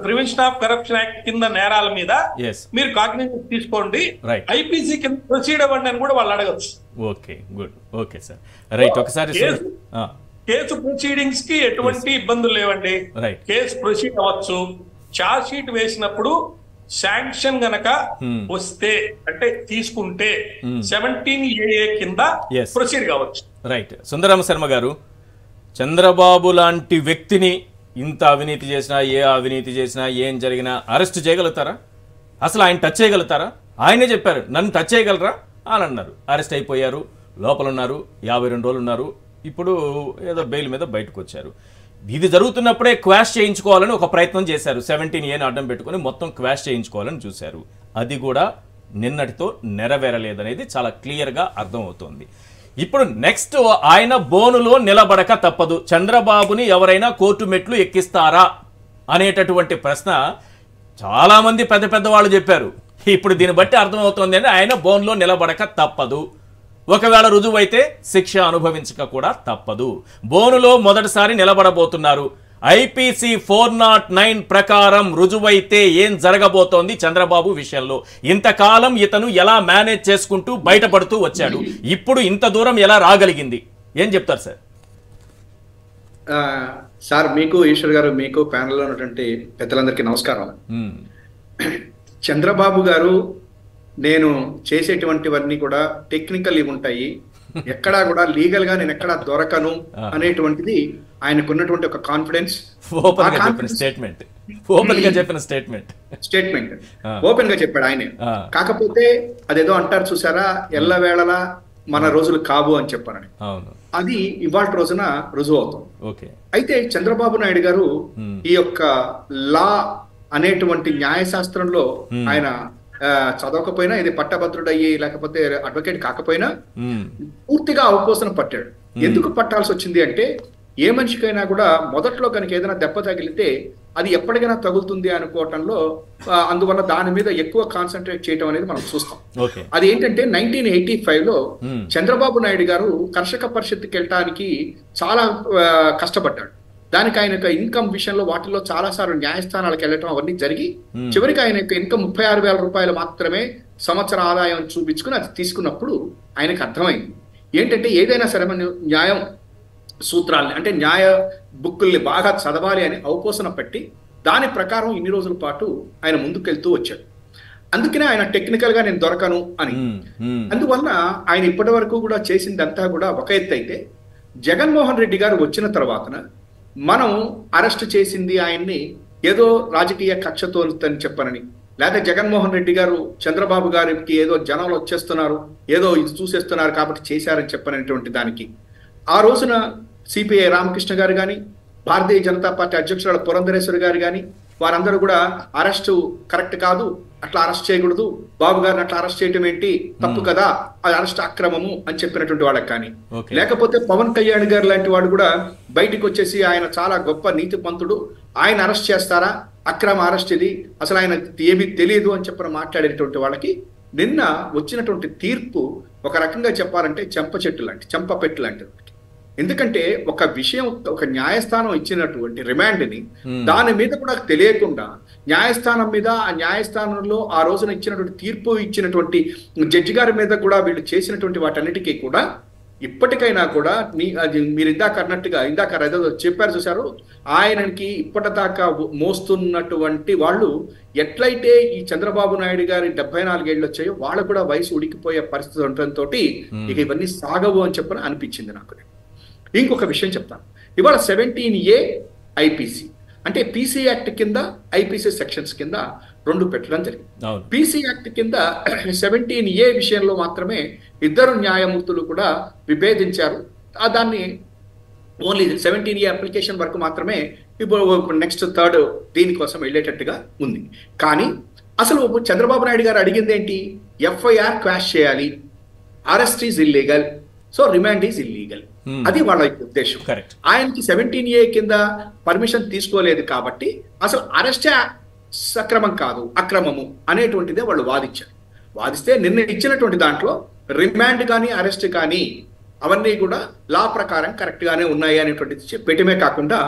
ప్రివెన్షన్ ఆఫ్ కరప్షన్ యాక్ట్ కింద నేరాల మీద మీరు కాగ్నిజెన్స్ తీసుకోండి, ఐపీసీ కింద ప్రొసీడ్ అవ్వండి అని కూడా వాళ్ళు అడగచ్చు. Okay, good. Okay sir, right. ఒకసారి కేసు ప్రొసీడింగ్స్ కి ఎటువంటి ఇబ్బందులు లేవండి. కేసు ప్రొసీడ్ అవ్వచ్చు. ఛార్జ్ షీట్ వేసినప్పుడు శాంక్షన్ గనక వస్తే అంటే తీసుకుంటే 17AA కింద ప్రొసీడ్ కావచ్చు. రైట్. సుందరరామ శర్మ గారు, చంద్రబాబు లాంటి వ్యక్తిని ఇంత అవినీతి చేసినా, ఏ అవినీతి చేసినా, ఏం జరిగినా అరెస్ట్ చేయగలుగుతారా? అసలు ఆయన టచ్ చేయగలుగుతారా? ఆయనే చెప్పారు నన్ను టచ్ చేయగలరా అని అన్నారు. అరెస్ట్ అయిపోయారు, లోపల ఉన్నారు, 52 రోజులు ఉన్నారు. ఇప్పుడు ఏదో బెయిల్ మీద బయటకు వచ్చారు. ఇది జరుగుతున్నప్పుడే క్వాష్ చేయించుకోవాలని ఒక ప్రయత్నం చేశారు. 17Aని అడ్డం పెట్టుకుని మొత్తం క్వాష్ చేయించుకోవాలని చూశారు. అది కూడా నిన్నటితో నెరవేరలేదనేది చాలా క్లియర్గా అర్థమవుతోంది. ఇప్పుడు నెక్స్ట్ ఆయన బోనులో నిలబడక తప్పదు. చంద్రబాబుని ఎవరైనా కోర్టు మెట్లు ఎక్కిస్తారా అనేటటువంటి ప్రశ్న చాలామంది పెద్ద పెద్ద వాళ్ళు చెప్పారు. ఇప్పుడు దీన్ని బట్టి అర్థమవుతోంది అంటే ఆయన బోన్లో నిలబడక తప్పదు. ఒకవేళ రుజువైతే శిక్ష అనుభవించక కూడా తప్పదు. బోనులో మొదటిసారి నిలబడబోతున్నారు. ఐపీసీ 409 ప్రకారం రుజువైతే ఏం జరగబోతోంది చంద్రబాబు విషయంలో? ఇంతకాలం ఇతను ఎలా మేనేజ్ చేసుకుంటూ బయటపడుతూ వచ్చాడు, ఇప్పుడు ఇంత దూరం ఎలా రాగలిగింది? ఏం చెప్తారు సార్? సార్, మీకు ఈశ్వర్ గారు, మీకు ప్యానెల్లో ఉన్నటువంటి పెద్దలందరికీ నమస్కారం. చంద్రబాబు గారు నేను చేసేటువంటివన్నీ కూడా టెక్నికల్ ఉంటాయి, ఎక్కడా కూడా లీగల్ గా నేను ఎక్కడా దొరకను అనేటువంటిది ఆయనకున్నటువంటి ఒక కాన్ఫిడెన్స్. స్టేట్మెంట్ ఓపెన్ గా చెప్పాడు ఆయనే. కాకపోతే అదేదో అంటారు చూసారా, ఎల్లవేళలా మన రోజులు కావు అని చెప్పారని, అది ఇవాళ రోజున రుజువు అవుతుంది. అయితే చంద్రబాబు నాయుడు గారు ఈ యొక్క లా అనేటువంటి న్యాయశాస్త్రంలో ఆయన చదవకపోయినా, ఇది పట్టభద్రుడయ్యి లేకపోతే అడ్వకేట్ కాకపోయినా పూర్తిగా అవపోసన పట్టాడు. ఎందుకు పట్టాల్సి వచ్చింది అంటే, ఏ మనిషికైనా కూడా మొదట్లో కనుక ఏదైనా దెబ్బ తగిలితే అది ఎప్పటికైనా తగులుతుంది అనుకోవటంలో, అందువల్ల దాని మీద ఎక్కువ కాన్సన్ట్రేట్ చేయడం అనేది మనం చూస్తాం. అది ఏంటంటే 1985లో చంద్రబాబు నాయుడు గారు కర్షక పరిషత్కి వెళ్ళటానికి చాలా కష్టపడ్డాడు. దానికి ఆయన యొక్క ఇన్కమ్ విషయంలో వాటిల్లో చాలా సార్లు న్యాయస్థానాలకు వెళ్ళటం అవన్నీ జరిగి చివరికి ఆయన యొక్క ఇన్కమ్ 36,000 రూపాయలు మాత్రమే సంవత్సర ఆదాయం చూపించుకుని అది తీసుకున్నప్పుడు ఆయనకు అర్థమైంది ఏంటంటే, ఏదైనా సరే మనం న్యాయం సూత్రాలని అంటే న్యాయ బుక్కుల్ని బాగా చదవాలి అని అవపోసన పెట్టి దాని ప్రకారం ఇన్ని రోజుల పాటు ఆయన ముందుకెళ్తూ వచ్చాడు. అందుకనే ఆయన టెక్నికల్ గా నేను దొరకను అని. అందువల్ల ఆయన ఇప్పటి వరకు కూడా చేసిందంతా కూడా ఒక ఎత్తు అయితే, జగన్మోహన్ రెడ్డి గారు వచ్చిన తర్వాతన మనం అరెస్ట్ చేసింది ఆయన్ని ఏదో రాజకీయ కక్షతో అని చెప్పనని, లేదా జగన్మోహన్ రెడ్డి గారు చంద్రబాబు గారికి ఏదో జనాలు వచ్చేస్తున్నారు, ఏదో ఇది చూసేస్తున్నారు కాబట్టి చేశారని చెప్పనటువంటి దానికి ఆ రోజున సిపిఐ రామకృష్ణ గారు కానీ, భారతీయ జనతా పార్టీ అధ్యక్షురాలు పురంధరేశ్వరి గారు కానీ వారందరూ కూడా అరెస్టు కరెక్ట్ కాదు, అట్లా అరెస్ట్ చేయకూడదు, బాబు గారిని అట్లా అరెస్ట్ చేయటం ఏంటి, తప్పు కదా, అది అరెస్ట్ అక్రమము అని చెప్పినటువంటి వాళ్ళకి కానీ, లేకపోతే పవన్ కళ్యాణ్ గారు లాంటి వాడు కూడా బయటికి వచ్చేసి ఆయన చాలా గొప్ప నీతిపంతుడు, ఆయన అరెస్ట్ చేస్తారా, అక్రమ అరెస్ట్ ఇది, అసలు ఆయన ఏమీ తెలియదు అని చెప్పిన మాట్లాడేటువంటి వాళ్ళకి నిన్న వచ్చినటువంటి తీర్పు ఒక రకంగా చెప్పాలంటే చెంపపెట్టు లాంటిది. ఎందుకంటే ఒక విషయం, ఒక న్యాయస్థానం ఇచ్చినటువంటి రిమాండ్ని దాని మీద కూడా తెలియకుండా న్యాయస్థానం మీద, ఆ న్యాయస్థానంలో ఆ రోజున ఇచ్చినటువంటి తీర్పు ఇచ్చినటువంటి జడ్జి గారి మీద కూడా వీళ్ళు చేసినటువంటి వాటన్నిటికీ కూడా ఇప్పటికైనా కూడా మీరు ఇందాక అన్నట్టుగా, ఇందాక ఏదో చెప్పారు చూసారు, ఆయనకి ఇప్పటిదాకా మోస్తున్నటువంటి వాళ్ళు ఎట్లయితే ఈ చంద్రబాబు నాయుడు గారి 74 ఏళ్ళు వచ్చాయో వాళ్ళకు కూడా వయసు ఉడికిపోయే పరిస్థితి ఉండటంతో ఇక ఇవన్నీ సాగవు అని చెప్పని అనిపించింది నాకు. ఇంకొక విషయం చెప్తాను. ఇవాళ 17A ఐపీసీ అంటే పీసీ యాక్ట్ కింద ఐపీసీ సెక్షన్స్ కింద 2 పెట్టడం జరిగింది. పీసీ యాక్ట్ కింద 17A విషయంలో మాత్రమే 2 న్యాయమూర్తులు కూడా విభేదించారు. దాన్ని ఓన్లీ 17A అప్లికేషన్ వరకు మాత్రమే ఇప్పుడు నెక్స్ట్ 3rd దీనికోసం వెళ్ళేటట్టుగా ఉంది. కానీ అసలు చంద్రబాబు నాయుడు గారు అడిగింది ఏంటి? ఎఫ్ఐఆర్ క్వాష్ చేయాలి, arrest is illegal, so remand is illegal. అది వాళ్ళ ఉద్దేశం. ఆయనకి 17A కింద పర్మిషన్ తీసుకోలేదు కాబట్టి అసలు అరెస్టే సక్రమం కాదు, అక్రమము అనేటువంటిదే వాళ్ళు వాదిస్తే నిన్న ఇచ్చినటువంటి దాంట్లో రిమాండ్ కానీ అరెస్ట్ కానీ అవన్నీ కూడా లా ప్రకారం కరెక్ట్ గానే ఉన్నాయి అనేటువంటిది చెప్పటమే కాకుండా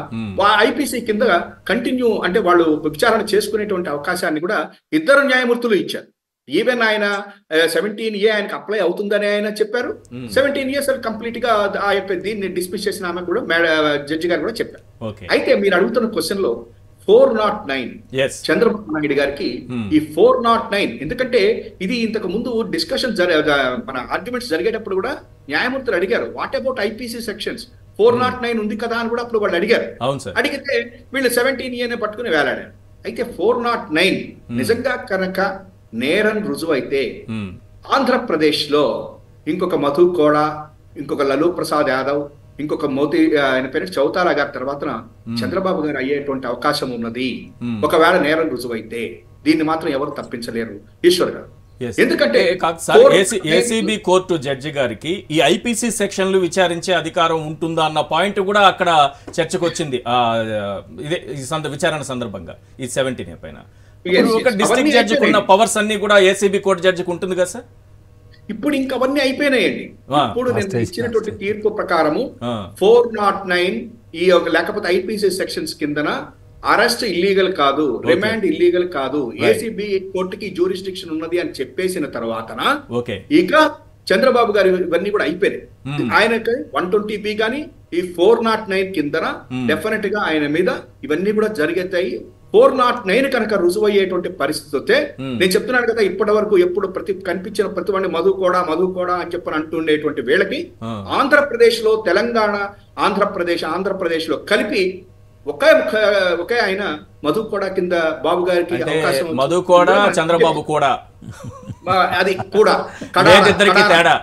ఐపీసీ కింద కంటిన్యూ అంటే వాళ్ళు విచారణ చేసుకునేటువంటి అవకాశాన్ని కూడా 2 న్యాయమూర్తులు ఇచ్చారు. ఈవెన్ ఆయన 17A ఆయనకు అప్లై అవుతుందని ఆయన చెప్పారు. 17A అసలు కంప్లీట్ గా ఆ యొక్క దీన్ని డిస్మిస్ చేసిన ఆమె కూడా జడ్జి గారు కూడా చెప్పారు. అయితే మీరు అడుగుతున్న క్వశ్చన్ లో 409 చంద్రబాబు నాయుడు గారికి ఈ 409 ఎందుకంటే ఇది ఇంతకు ముందు డిస్కషన్ మన ఆర్గ్యుమెంట్స్ జరిగేటప్పుడు కూడా న్యాయమూర్తులు అడిగారు, వాట్ అబౌట్ ఐపీసీ సెక్షన్స్ 409 ఉంది కదా అని కూడా అప్పుడు వాళ్ళు అడిగారు. అడిగితే వీళ్ళు 17A పట్టుకుని వేలాడారు. అయితే 409 నిజంగా కనుక నేరం రుజువైతే ఆంధ్రప్రదేశ్ లో ఇంకొక మధు కోడా, ఇంకొక లలూ ప్రసాద్ యాదవ్, ఇంకొక మోతీ ఆయన పేరు చౌతాలా గారి తర్వాత చంద్రబాబు గారు అయ్యేటువంటి అవకాశం ఉన్నది. ఒకవేళ నేరం రుజువైతే దీన్ని మాత్రం ఎవరు తప్పించలేరు ఈశ్వర్ గారు. ఎందుకంటే ఏసీబీ కోర్టు జడ్జి గారికి ఈ ఐపీసీ సెక్షన్లు విచారించే అధికారం ఉంటుందా అన్న పాయింట్ కూడా అక్కడ చర్చకు వచ్చింది ఇదే విచారణ సందర్భంగా ఈ 17A పైన. ఒక డిస్ట్రిక్ట్ జడ్జికి ఉన్న పవర్స్ అన్ని కూడా ఏసీబీ కోర్టు జడ్జికి ఉంటుంది కదా సార్? ఇప్పుడు ఇంకవన్నీ అయిపోయినాయండి. ఇప్పుడు నేను ఇచ్చినటువంటి తీర్పు ప్రకారము 409 ఈ లేకపోతే ఐపీసీ సెక్షన్స్ కిందన అరెస్ట్ ఇల్లీగల్ కాదు, రిమాండ్ ఇల్లీగల్ కాదు, ఏసీబీ కోర్టుకి జ్యూరిస్డిక్షన్ ఉన్నది అని చెప్పేసిన తర్వాతన ఇక చంద్రబాబు గారు ఇవన్నీ కూడా అయిపోయాయి. ఆయనకి 120B కానీ ఈ 409 కిందన డెఫినెట్ గా ఆయన మీద ఇవన్నీ కూడా జరుగుతాయి. 409 కనుక రుజువయ్యేటువంటి పరిస్థితి వస్తే నేను చెప్తున్నాను కదా, ఇప్పటి వరకు ఎప్పుడు కనిపించిన ప్రతి వాడిని మధు కూడా అని చెప్పని అంటుండేటువంటి వేళకి ఆంధ్రప్రదేశ్ లో తెలంగాణ, ఆంధ్రప్రదేశ్ లో కలిపి ఒకే ఆయన మధు కూడా కింద బాబు గారికి అవకాశం. మధు కూడా చంద్రబాబు కూడా అది కూడా తేడా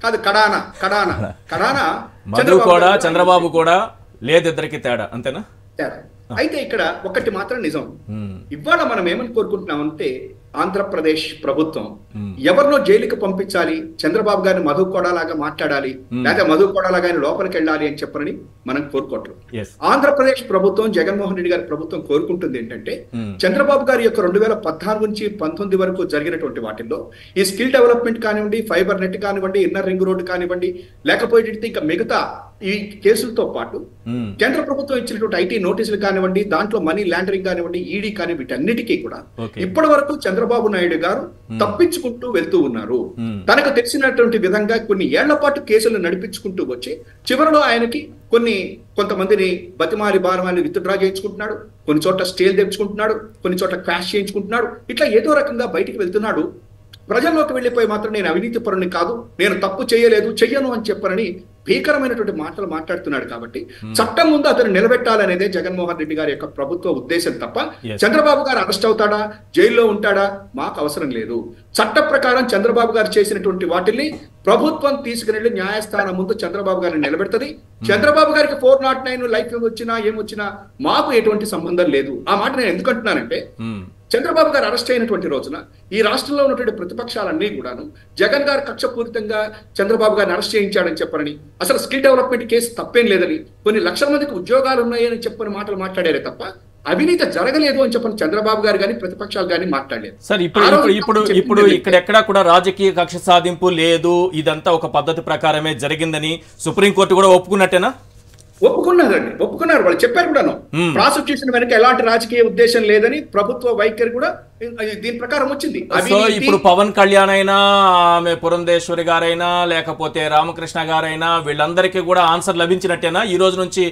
కాదు, కడానా మధు కూడా చంద్రబాబు కూడా లేదిద్దరికి తేడా, అంతేనా? తేడా. అయితే ఇక్కడ ఒకటి మాత్రం నిజం, ఇవాళ మనం ఏమని కోరుకుంటున్నామంటే ఆంధ్రప్రదేశ్ ప్రభుత్వం ఎవరినో జైలుకి పంపించాలి, చంద్రబాబు గారిని మధు కోడాలాగా మాట్లాడాలి, లేదా మధు కోడాలాగా ఆయన లోపలికి వెళ్ళాలి అని చెప్పని మనం కోరుకోవట్లేదు. ఆంధ్రప్రదేశ్ ప్రభుత్వం, జగన్మోహన్ రెడ్డి గారి ప్రభుత్వం కోరుకుంటుంది ఏంటంటే చంద్రబాబు గారి యొక్క 2014 నుంచి 19 వరకు జరిగినటువంటి వాటిల్లో ఈ స్కిల్ డెవలప్మెంట్ కానివ్వండి, ఫైబర్ నెట్ కానివ్వండి, ఇన్నర్ రింగ్ రోడ్ కానివ్వండి, లేకపోతే ఇంకా మిగతా ఈ కేసులతో పాటు కేంద్ర ప్రభుత్వం ఇచ్చినటువంటి ఐటీ నోటీసులు కానివ్వండి, దాంట్లో మనీ లాండరింగ్ కానివ్వండి, ఈడీ కానీ వీటన్నిటికీ కూడా ఇప్పటి వరకు చంద్రబాబు నాయుడు గారు తప్పించుకుంటూ వెళ్తూ ఉన్నారు. తనకు తెలిసినటువంటి విధంగా కొన్ని ఏళ్ల పాటు కేసులు నడిపించుకుంటూ వచ్చి చివరిలో ఆయనకి కొంతమందిని బతిమాలి బారమాలి విత్డ్రా చేయించుకుంటున్నాడు, కొన్ని చోట్ల స్టేల్ తెచ్చుకుంటున్నాడు, కొన్ని చోట్ల క్రాష్ చేయించుకుంటున్నాడు. ఇట్లా ఏదో రకంగా బయటికి వెళ్తున్నాడు. ప్రజల్లోకి వెళ్ళిపోయి మాత్రం నేను అవినీతి పరుని కాదు, నేను తప్పు చెయ్యను అని చెప్పనని భీకరమైనటువంటి మాటలు మాట్లాడుతున్నాడు. కాబట్టి చట్టం ముందు అతను నిలబెట్టాలనేదే జగన్మోహన్ రెడ్డి గారి యొక్క ప్రభుత్వ ఉద్దేశం తప్ప చంద్రబాబు గారు అరెస్ట్ అవుతాడా, జైల్లో ఉంటాడా మాకు అవసరం లేదు. చట్ట ప్రకారం చంద్రబాబు గారు చేసినటువంటి వాటిని ప్రభుత్వం తీసుకుని న్యాయస్థానం ముందు చంద్రబాబు గారిని నిలబెడుతుంది. చంద్రబాబు గారికి 409 లైఫ్ ఏమొచ్చినా మాకు ఎటువంటి సంబంధం లేదు. ఆ మాట నేను ఎందుకంటున్నానంటే చంద్రబాబు గారు అరెస్ట్ అయినటువంటి రోజున ఈ రాష్ట్రంలో ఉన్నటువంటి ప్రతిపక్షాలన్నీ కూడాను జగన్ గారు కక్షపూరితంగా చంద్రబాబు గారిని అరెస్ట్ చేయించాడని చెప్పని, అసలు స్కిల్ డెవలప్మెంట్ కేసు తప్పేం లేదని, కొన్ని లక్షల మందికి ఉద్యోగాలు ఉన్నాయని చెప్పని మాటలు మాట్లాడారే తప్ప అవినీతి జరగలేదు అని చెప్పని చంద్రబాబు గారు కానీ ప్రతిపక్షాలు కానీ మాట్లాడలేదు. సార్ ఇప్పుడు ఇక్కడ ఎక్కడా కూడా రాజకీయ కక్ష సాధింపు లేదు, ఇదంతా ఒక పద్ధతి ప్రకారమే జరిగిందని సుప్రీంకోర్టు కూడా ఒప్పుకున్నట్టేనా? ఒప్పుకున్నారు. వాళ్ళు చెప్పారు కూడాను. ప్రాసిక్యూషన్ వెనక ఎలాంటి రాజకీయ ఉద్దేశం లేదని ప్రభుత్వ వైఖరి కూడా దీని ప్రకారం వచ్చింది. సో ఇప్పుడు పవన్ కళ్యాణ్ అయినా, ఆమె పురంధేశ్వరి గారైనా, లేకపోతే రామకృష్ణ గారైనా, వీళ్ళందరికీ కూడా ఆన్సర్ లభించినట్టేనా? ఈ రోజు నుంచి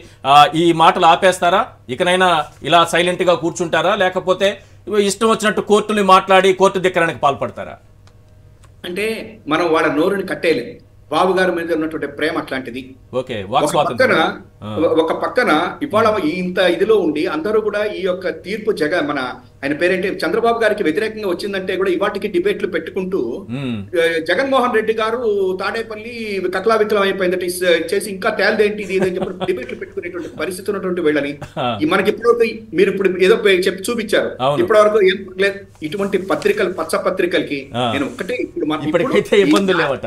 ఈ మాటలు ఆపేస్తారా? ఇకనైనా ఇలా సైలెంట్ గా కూర్చుంటారా, లేకపోతే ఇష్టం వచ్చినట్టు కోర్టుని మాట్లాడి కోర్టు ధిక్కరణకు పాల్పడతారా? అంటే మనం వాళ్ళ నోరుని కట్టేయలేదు. బాబు గారి మీద ఉన్నటువంటి ప్రేమ అట్లాంటిది. ఒక పక్కన ఇవాళ ఇంత ఇదిలో ఉండి అందరూ కూడా ఈ యొక్క తీర్పు ఆయన పేరేంటి చంద్రబాబు గారికి వ్యతిరేకంగా వచ్చిందంటే కూడా ఇవాటికి డిబేట్లు పెట్టుకుంటూ జగన్మోహన్ రెడ్డి గారు తాడేపల్లి కట్లా విక్లం అయిపోయిందంటే చేసి ఇంకా తేలదేంటి ఇది అని చెప్పి డిబేట్లు పెట్టుకునేటువంటి పరిస్థితి ఉన్నటువంటి వీళ్ళని మనకి ఇప్పటివరకు మీరు ఇప్పుడు ఏదో చెప్పి చూపించారు. ఇప్పటి వరకు ఇటువంటి పత్రికలు పచ్చ పత్రికలకి నేను ఒక్కటే ఇప్పటికైతే ఇబ్బందులు లేవట,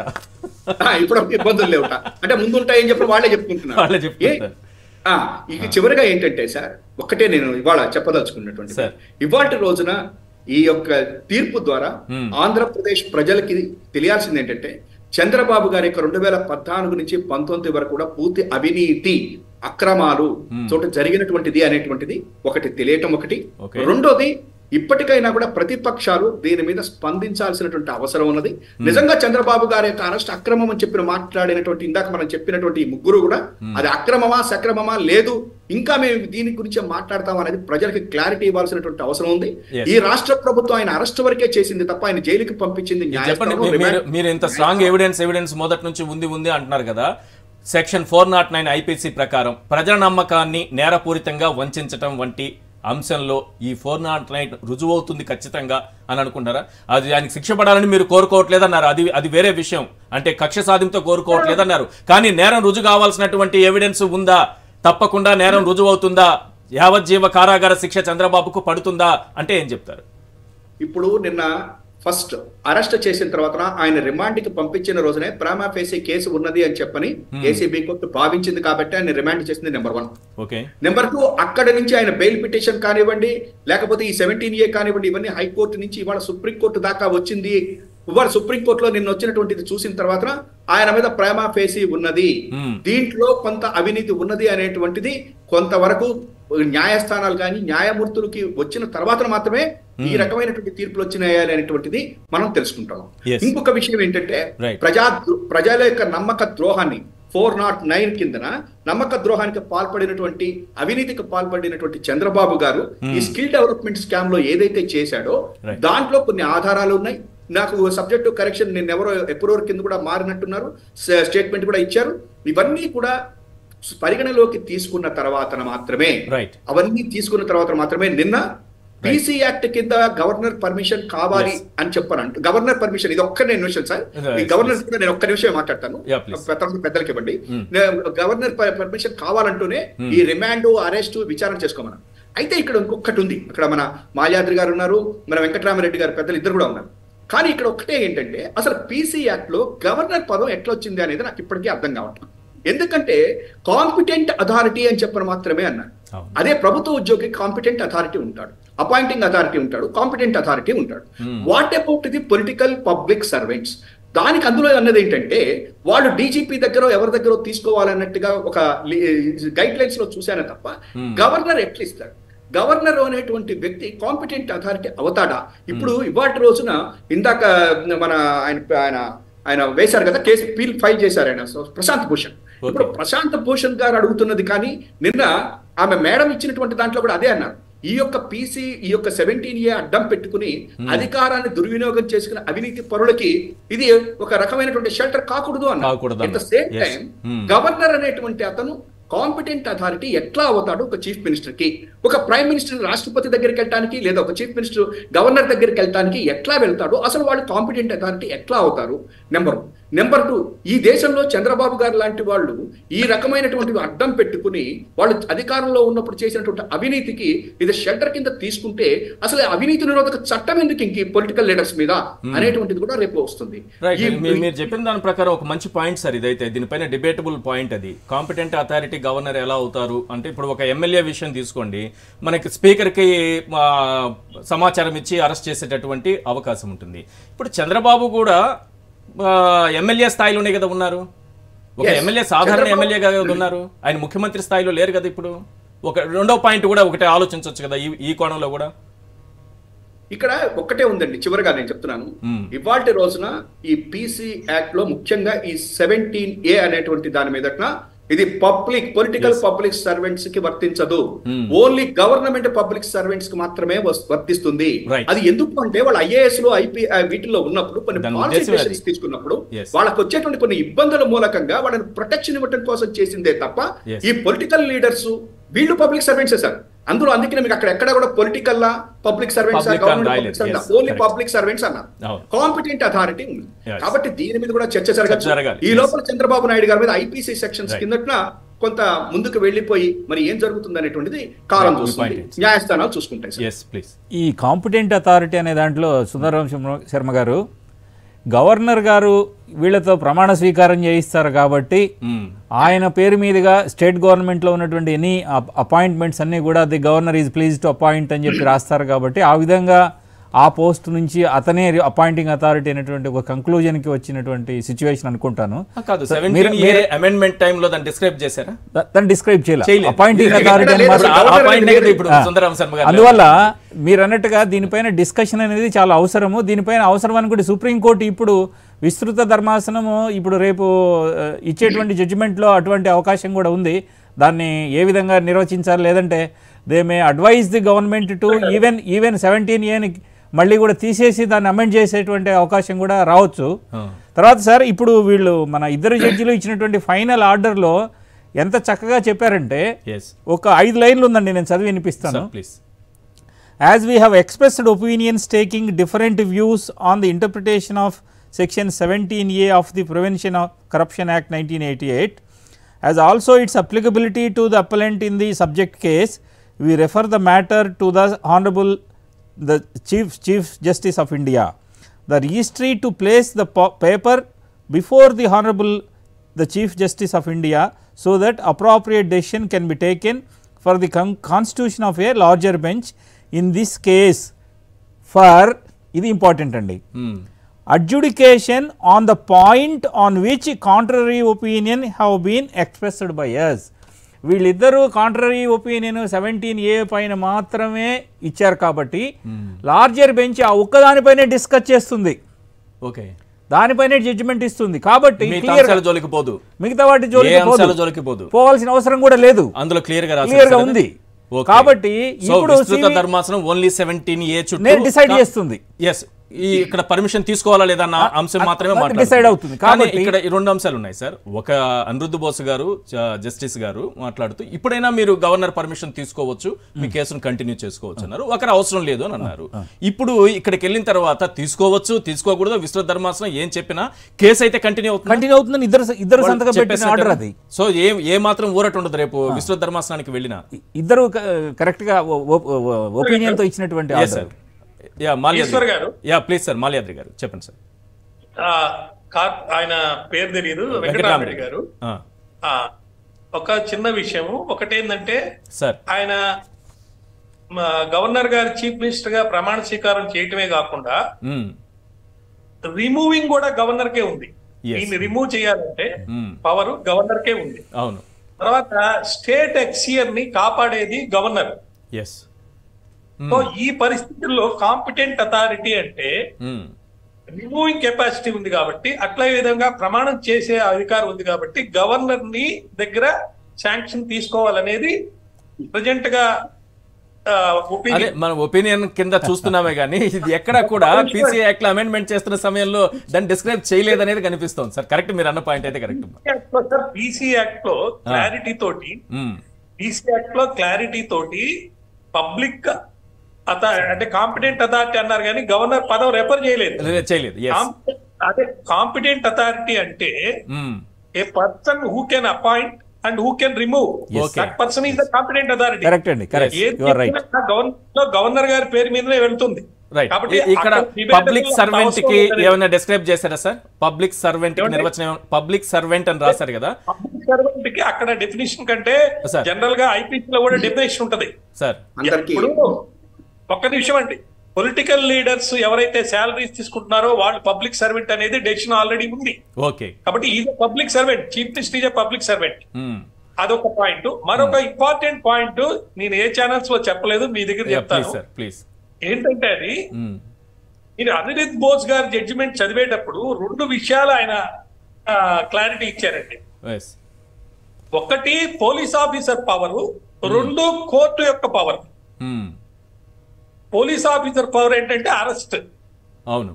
ఇప్పుడు ఇబ్బందులు లేవట అంటే ముందుంటాయని చెప్పి వాళ్ళే చెప్పుకుంటున్నారు. ఇక చివరిగా ఏంటంటే సార్ ఒక్కటే నేను ఇవాళ చెప్పదలుచుకున్నటువంటి ఇవాళ రోజున ఈ యొక్క తీర్పు ద్వారా ఆంధ్రప్రదేశ్ ప్రజలకి తెలియాల్సింది ఏంటంటే చంద్రబాబు గారి యొక్క 2014 నుంచి 19 వరకు కూడా పూర్తి అవినీతి అక్రమాలు చోట జరిగినటువంటిది అనేటువంటిది ఒకటి తెలియటం ఒకటి. రెండోది ఇప్పటికైనా కూడా ప్రతిపక్షాలు దీని మీద స్పందించాల్సినటువంటి అవసరం ఉన్నది. నిజంగా చంద్రబాబు గారి యొక్క అరెస్ట్ అక్రమం అని చెప్పిన మాట్లాడినటువంటి ఇందాక మనం చెప్పినటువంటి ఈ ముగ్గురు కూడా అది అక్రమమా సక్రమమా లేదు ఇంకా మేము దీని గురించి మాట్లాడతాం అనేది ప్రజలకి క్లారిటీ ఇవ్వాల్సినటువంటి అవసరం ఉంది. ఈ రాష్ట్ర ప్రభుత్వం ఆయన అరెస్ట్ వరకే చేసింది తప్ప ఆయన జైలుకి పంపించింది. మీరు ఇంత స్ట్రాంగ్ ఎవిడెన్స్ మొదటి నుంచి ఉంది అంటున్నారు కదా. సెక్షన్ 409 ఐపీసీ ప్రకారం ప్రజల నమ్మకాన్ని నేరపూరితంగా వంచడం వంటి అంశంలో ఈ 409 రుజువు అవుతుంది ఖచ్చితంగా అని అనుకుంటారా? అది ఆయనకి శిక్ష పడాలని మీరు కోరుకోవట్లేదన్నారు, అది వేరే విషయం. అంటే కక్ష సాధింపుతో కోరుకోవట్లేదన్నారు, కానీ నేరం రుజువు కావాల్సినటువంటి ఎవిడెన్స్ ఉందా? తప్పకుండా నేరం రుజువు అవుతుందా? యావజ్జీవ కారాగార శిక్ష చంద్రబాబుకు పడుతుందా అంటే ఏం చెప్తారు? ఇప్పుడు నిన్న ఫస్ట్ అరెస్ట్ చేసిన తర్వాత ఆయన రిమాండ్కి పంపించిన రోజునే ప్రైమా ఫేసీ కేసు ఉన్నది అని చెప్పని ఏసీబీ కోర్టు భావించింది కాబట్టి ఆయన రిమాండ్ చేసింది నెంబర్ 1. నెంబర్ 2 అక్కడ నుంచి ఆయన బెయిల్ పిటిషన్ కానివ్వండి లేకపోతే ఈ 17A కానివ్వండి ఇవన్నీ హైకోర్టు నుంచి ఇవాళ సుప్రీంకోర్టు దాకా వచ్చింది. ఇవాళ సుప్రీంకోర్టులో నిన్న వచ్చినటువంటిది చూసిన తర్వాత ఆయన మీద ప్రైమా ఫేసీ ఉన్నది, దీంట్లో కొంత అవినీతి ఉన్నది అనేటువంటిది కొంతవరకు న్యాయస్థానాలు కానీ న్యాయమూర్తులకి వచ్చిన తర్వాత మాత్రమే ఈ రకమైనటువంటి తీర్పులు వచ్చినాయి అనేటువంటిది మనం తెలుసుకుంటాం. ఇంకొక విషయం ఏంటంటే ప్రజల యొక్క నమ్మక ద్రోహాన్ని 409 కిందన నమ్మక ద్రోహానికి పాల్పడినటువంటి అవినీతికి పాల్పడినటువంటి చంద్రబాబు గారు ఈ స్కిల్ డెవలప్మెంట్ స్కామ్ లో ఏదైతే చేశాడో దాంట్లో కొన్ని ఆధారాలు ఉన్నాయి. నాకు సబ్జెక్టు కరెక్షన్ నేను ఎప్పుడో కింద కూడా మారినట్టున్నారు, స్టేట్మెంట్ కూడా ఇచ్చారు. ఇవన్నీ కూడా పరిగణలోకి తీసుకున్న తర్వాత మాత్రమే నిన్న పీసీ యాక్ట్ కింద గవర్నర్ పర్మిషన్ కావాలి అని చెప్పాను. గవర్నర్ పర్మిషన్ ఇది ఒక్క నిమిషం సార్, ఈ గవర్నర్ కూడా నేను ఒక్క నిమిషం మాట్లాడతాను, పెద్దలకి ఇవ్వండి. గవర్నర్ పర్మిషన్ కావాలంటూనే ఈ రిమాండ్ అరెస్ట్ విచారణ చేసుకోమన్నా. అయితే ఇక్కడ ఇంకొకటి ఉంది, ఇక్కడ మన మాల్యాద్రి గారు ఉన్నారు, మన వెంకటరామరెడ్డి గారు పెద్దలు ఇద్దరు కూడా ఉన్నారు. కానీ ఇక్కడ ఒకటే ఏంటంటే అసలు పీసీ యాక్ట్ లో గవర్నర్ పదం ఎట్లా వచ్చింది అనేది నాకు ఇప్పటికీ అర్థం కావట్లేదు. ఎందుకంటే కాంపిటెంట్ అథారిటీ అని చెప్పని మాత్రమే అన్నారు. అదే ప్రభుత్వ ఉద్యోగి కాంపిటెంట్ అథారిటీ ఉంటాడు, అపాయింటింగ్ అథారిటీ ఉంటాడు, కాంపిటెంట్ అథారిటీ ఉంటాడు. What about the political public servants? దానికి అందులో అన్నది ఏంటంటే వాళ్ళు డీజీపీ దగ్గర ఎవరి దగ్గర తీసుకోవాలన్నట్టుగా ఒక గైడ్ లైన్స్ లో చూశానే తప్ప గవర్నర్ ఎట్లా ఇస్తాడు? గవర్నర్ అనేటువంటి వ్యక్తి కాంపిటెంట్ అథారిటీ అవుతాడా? ఇప్పుడు ఇవాటి రోజున ఇందాక మన ఆయన వేశారు కదా కేసు, ఫైల్ చేశారు ఆయన ప్రశాంత్ భూషణ్. ఇప్పుడు ప్రశాంత్ భూషణ్ గారు అడుగుతున్నది కానీ నిన్న ఆమె మేడం ఇచ్చినటువంటి దాంట్లో కూడా అదే అన్నారు. ఈ యొక్క పీసీ ఈ యొక్క 17A అడ్డం పెట్టుకుని అధికారాన్ని దుర్వినియోగం చేసుకున్న అవినీతి పరులకి ఇది ఒక రకమైనటువంటి షెల్టర్ కాకూడదు అన్నారు. At the same time governor అనేటువంటి అతను కాంపిటెంట్ అథారిటీ ఎట్లా అవుతాడు? ఒక చీఫ్ మినిస్టర్ కి, ఒక ప్రైమ్ మినిస్టర్ రాష్ట్రపతి దగ్గరికి వెళ్ళడానికి లేదా ఒక చీఫ్ మినిస్టర్ గవర్నర్ దగ్గరికి వెళ్ళడానికి ఎట్లా వెళ్తాడు? అసలు వాళ్ళు కాంపిటెంట్ అథారిటీ ఎట్లా అవుతారు? నెంబర్ 1. నెంబర్ 2, ఈ దేశంలో చంద్రబాబు గారు లాంటి వాళ్ళు ఈ రకమైనటువంటి అడ్డం పెట్టుకుని వాళ్ళు అధికారంలో ఉన్నప్పుడు చేసినటువంటి అవినీతికి ఇది షెల్టర్ కింద తీసుకుంటే అసలు అవినీతి నిరోధక చట్టం ఎందుకు ఇంక పొలిటికల్ లీడర్స్ మీద అనేటువంటిది కూడా రేపు వస్తుంది. మీరు చెప్పిన దాని ప్రకారం ఒక మంచి పాయింట్ సార్ ఇదైతే, దీనిపైన డిబేటబుల్ పాయింట్. అది కాంపిటెంట్ అథారిటీ గవర్నర్ ఎలా అవుతారు అంటే, ఇప్పుడు ఒక ఎమ్మెల్యే విషయం తీసుకోండి, మనకి స్పీకర్కి సమాచారం ఇచ్చి అరెస్ట్ చేసేటటువంటి అవకాశం ఉంటుంది. ఇప్పుడు చంద్రబాబు కూడా ఎమ్మెల్యే స్థాయిలోనే కదా ఉన్నారు, ఒక ఎమ్మెల్యే సాధారణ ఎమ్మెల్యేగా ఉన్నారు, ఆయన ముఖ్యమంత్రి స్థాయిలో లేరు కదా. ఇప్పుడు ఒక రెండో పాయింట్ కూడా ఒకటే ఆలోచించవచ్చు కదా ఈ కోణంలో కూడా. ఇక్కడ ఒక్కటే ఉందండి, చివరిగా నేను చెప్తున్నాను, ఇవాల్టి రోజున ఈ పీసీ యాక్ట్ లో ముఖ్యంగా ఈ 17A అనేటువంటి దాని మీదట ఇది పొలిటికల్ పబ్లిక్ సర్వెంట్స్ కి వర్తించదు, ఓన్లీ గవర్నమెంట్ పబ్లిక్ సర్వెంట్స్ కి మాత్రమే వర్తిస్తుంది. అది ఎందుకు అంటే వాళ్ళు ఐఏఎస్ లో వీటిల్లో ఉన్నప్పుడు కొన్ని పాలసీ డెసిషన్స్ తీసుకున్నప్పుడు వాళ్ళకి వచ్చేటువంటి కొన్ని ఇబ్బందుల మూలకంగా వాళ్ళని ప్రొటెక్షన్ ఇవ్వడం కోసం చేసిందే తప్ప ఈ పొలిటికల్ లీడర్స్ వీళ్ళు పబ్లిక్ సర్వెంట్స్ సార్. అందుకే మీకు అక్కడ ఎక్కడ కూడా political public servants only public servants అన్నారు. కాంపిటెంట్ అథారిటీ ఉంది కాబట్టి దీని మీద కూడా చర్చ జరగాలి. ఈ లోపల చంద్రబాబు నాయుడు గారి మీద ఐపీసీ సెక్షన్స్ కిందట కొంత ముందుకు వెళ్ళిపోయి మరి ఏం జరుగుతుంది అనేటువంటిది కాలం చూస్తుంది, న్యాయస్థానాలు చూసుకుంటాయి. ఈ కాంపిటెంట్ అథారిటీ అనే దాంట్లో సుందరరాం శర్మ గారు, గవర్నర్ గారు వీళ్ళతో ప్రమాణ స్వీకారం చేయిస్తారు కాబట్టి ఆయన పేరు మీదుగా స్టేట్ గవర్నమెంట్ లో ఉన్నటువంటి ఎనీ అపాయింట్మెంట్స్ అన్ని కూడా the governor is please to appoint అని చెప్పి రాస్తారు కాబట్టి ఆ విధంగా ఆ పోస్ట్ నుంచి అతనే అపాయింటింగ్ అథారిటీ అనేటువంటి ఒక కంక్లూజన్ కి వచ్చినటువంటి సిచ్యువేషన్ అనుకుంటాను. అమెండ్మెంట్ టైంలో దాన్ని డిస్క్రైబ్ చేశారా? దాన్ని డిస్క్రైబ్ చేయాలి అపాయింటింగ్ అథారిటీ. అందువల్ల మీరు అన్నట్టుగా దీనిపైన డిస్కషన్ అనేది చాలా అవసరము. దీనిపైన అవసరం అనుకుంటే సుప్రీంకోర్టు ఇప్పుడు విస్తృత ధర్మాసనము ఇప్పుడు రేపు ఇచ్చేటువంటి జడ్జిమెంట్లో అటువంటి అవకాశం కూడా ఉంది. దాన్ని ఏ విధంగా నిర్వచించాలి, లేదంటే they may advise the government to even 17A మళ్ళీ కూడా తీసేసి దాన్ని అమెండ్ చేసేటువంటి అవకాశం కూడా రావచ్చు. తర్వాత సార్ ఇప్పుడు వీళ్ళు మన ఇద్దరు జడ్జిలు ఇచ్చినటువంటి ఫైనల్ ఆర్డర్లో ఎంత చక్కగా చెప్పారంటే, ఒక 5 లైన్లు ఉందండి, నేను చదివి వినిపిస్తాను. As we have expressed opinions taking different views on the interpretation of Section 17A of the Prevention of Corruption Act 1988, as also its applicability to the appellant in the subject case, we refer the matter to the Honorable the Chief Justice of India. The registry to place the paper before the Honorable the Chief Justice of India so that appropriate decision can be taken for the constitution of a larger bench. In this case, for ఇది ఇంపార్టెంట్ అండి, adjudication on the point on which contrary opinion have been expressed by us. వీళ్ళిద్దరూ కాంట్రరీ ఒపీనియన్ 17A పైన మాత్రమే ఇచ్చారు కాబట్టి లార్జర్ బెంచ్ ఆ ఒక్కదానిపైనే డిస్కస్ చేస్తుంది, దానిపైనే జడ్జిమెంట్ ఇస్తుంది. కాబట్టి మిగతా వాటి జోలికి పోవాల్సిన అవసరం కూడా లేదు, అందులో క్లియర్ గా ఉంది. కాబట్టి ఇప్పుడు ధర్మాసనం ఓన్లీ 17A చుట్టూ డిసైడ్ చేస్తుంది. ఇక్కడ పర్మిషన్ తీసుకోవాలా లేదా అన్న అంశం మాత్రమే డిసైడ్ అవుతుంది. కానీ ఇక్కడ 2 అంశాలు ఉన్నాయి సార్. ఒక అనిరుద్ధ్ బోస్ గారు జస్టిస్ గారు మాట్లాడుతూ ఇప్పుడైనా మీరు గవర్నర్ పర్మిషన్ తీసుకోవచ్చు, మీ కేసును కంటిన్యూ చేసుకోవచ్చు అన్నారు. ఒకరు అవసరం లేదు అని అన్నారు. ఇప్పుడు ఇక్కడికి వెళ్ళిన తర్వాత తీసుకోవచ్చు తీసుకోకూడదు విస్తృత ధర్మాసనం ఏం చెప్పినా కేసు అయితే కంటిన్యూ అవుతుందని ఇద్దరు సంతకం పెట్టిన ఆర్డర్ అది. సో ఏ మాత్రం ఊరట ఉండదు రేపు విస్తృత ధర్మాసనానికి వెళ్ళినా. ఇద్దరు కరెక్ట్ గా ఒపీనియన్ తో ఇచ్చినటువంటి ఆర్డర్. ప్లీజ్ సార్ మాల్యాద్రి గారు చెప్పండి సార్. ఆయన పేరు తెలియదు, వెంకటరామరెడ్డి గారు. ఒక చిన్న విషయము ఒకటేందంటే సార్, ఆయన గవర్నర్ గారు చీఫ్ మినిస్టర్ గా ప్రమాణ స్వీకారం చేయటమే కాకుండా రిమూవింగ్ కూడా గవర్నర్ కే ఉంది. దీన్ని రిమూవ్ చేయాలంటే పవర్ గవర్నర్ కే ఉంది. అవును. తర్వాత స్టేట్ ఎక్సియర్ ని కాపాడేది గవర్నర్. సో ఈ పరిస్థితుల్లో కాంపిటెంట్ అథారిటీ అంటే రిమూవింగ్ కెపాసిటీ ఉంది కాబట్టి, అట్లా విధంగా ప్రమాణం చేసే అధికారం ఉంది కాబట్టి గవర్నర్ ని దగ్గర శాంక్షన్ తీసుకోవాలనేది ప్రజెంట్ గా మన ఒపీనియన్ కింద చూస్తున్నామే కానీ ఇది ఎక్కడ కూడా పీసీ యాక్ట్ లో అమెండ్మెంట్ చేస్తున్న సమయంలో దాన్ని డిస్క్రైబ్ చేయలేదనేది కనిపిస్తుంది సార్. కరెక్ట్, మీరు అన్న పాయింట్ అయితే కరెక్ట్. పీసీ యాక్ట్ లో క్లారిటీ తోటి పబ్లిక్ అంటే కాంపిటెంట్ అథారిటీ అన్నారు కానీ గవర్నర్ పదం రెఫర్ చేయలేదు. అదే కాంపిటెంట్ అథారిటీ అంటే a person who can appoint and who can remove. That person is the competent authority. Correct అండి, correct, you are right. Governor గారి పేరు మీదనే వెళ్తుంది. కాబట్టి ఇక్కడ పబ్లిక్ సర్వెంట్ కి ఏమైనా డిస్క్రైబ్ చేశారా సార్? పబ్లిక్ సర్వెంట్ నిర్వచనం, పబ్లిక్ సర్వెంట్ అని రాశారు కదా. పబ్లిక్ సర్వెంట్ కి అక్కడ డెఫినేషన్ కంటే జనరల్ గా ఐపీసీ లో కూడా డెఫినేషన్ ఉంటది సార్. ఇప్పుడు ఒక్క నిమిషం అండి, పొలిటికల్ లీడర్స్ ఎవరైతే శాలరీస్ తీసుకుంటున్నారో వాళ్ళు పబ్లిక్ సర్వెంట్ అనేది డెసిషన్ ఆల్రెడీ ఉంది. ఓకే, కాబట్టి is public servant, chief minister is public servant. అదొక పాయింట్. మరొక ఇంపార్టెంట్ పాయింట్ నేను ఏ ఛానల్స్ లో చెప్పలేదు, మీ దగ్గర చెప్తాను. ప్లీజ్. ఏంటంటే అది నేను అనిరుద్ బోస్ గారి జడ్జిమెంట్ చదివేటప్పుడు 2 విషయాలు ఆయన క్లారిటీ ఇచ్చారండి. ఒకటి పోలీస్ ఆఫీసర్ పవర్, 2 కోర్టు యొక్క పవర్. పోలీస్ ఆఫీసర్ పవర్ ఏంటంటే అరెస్ట్, అవును.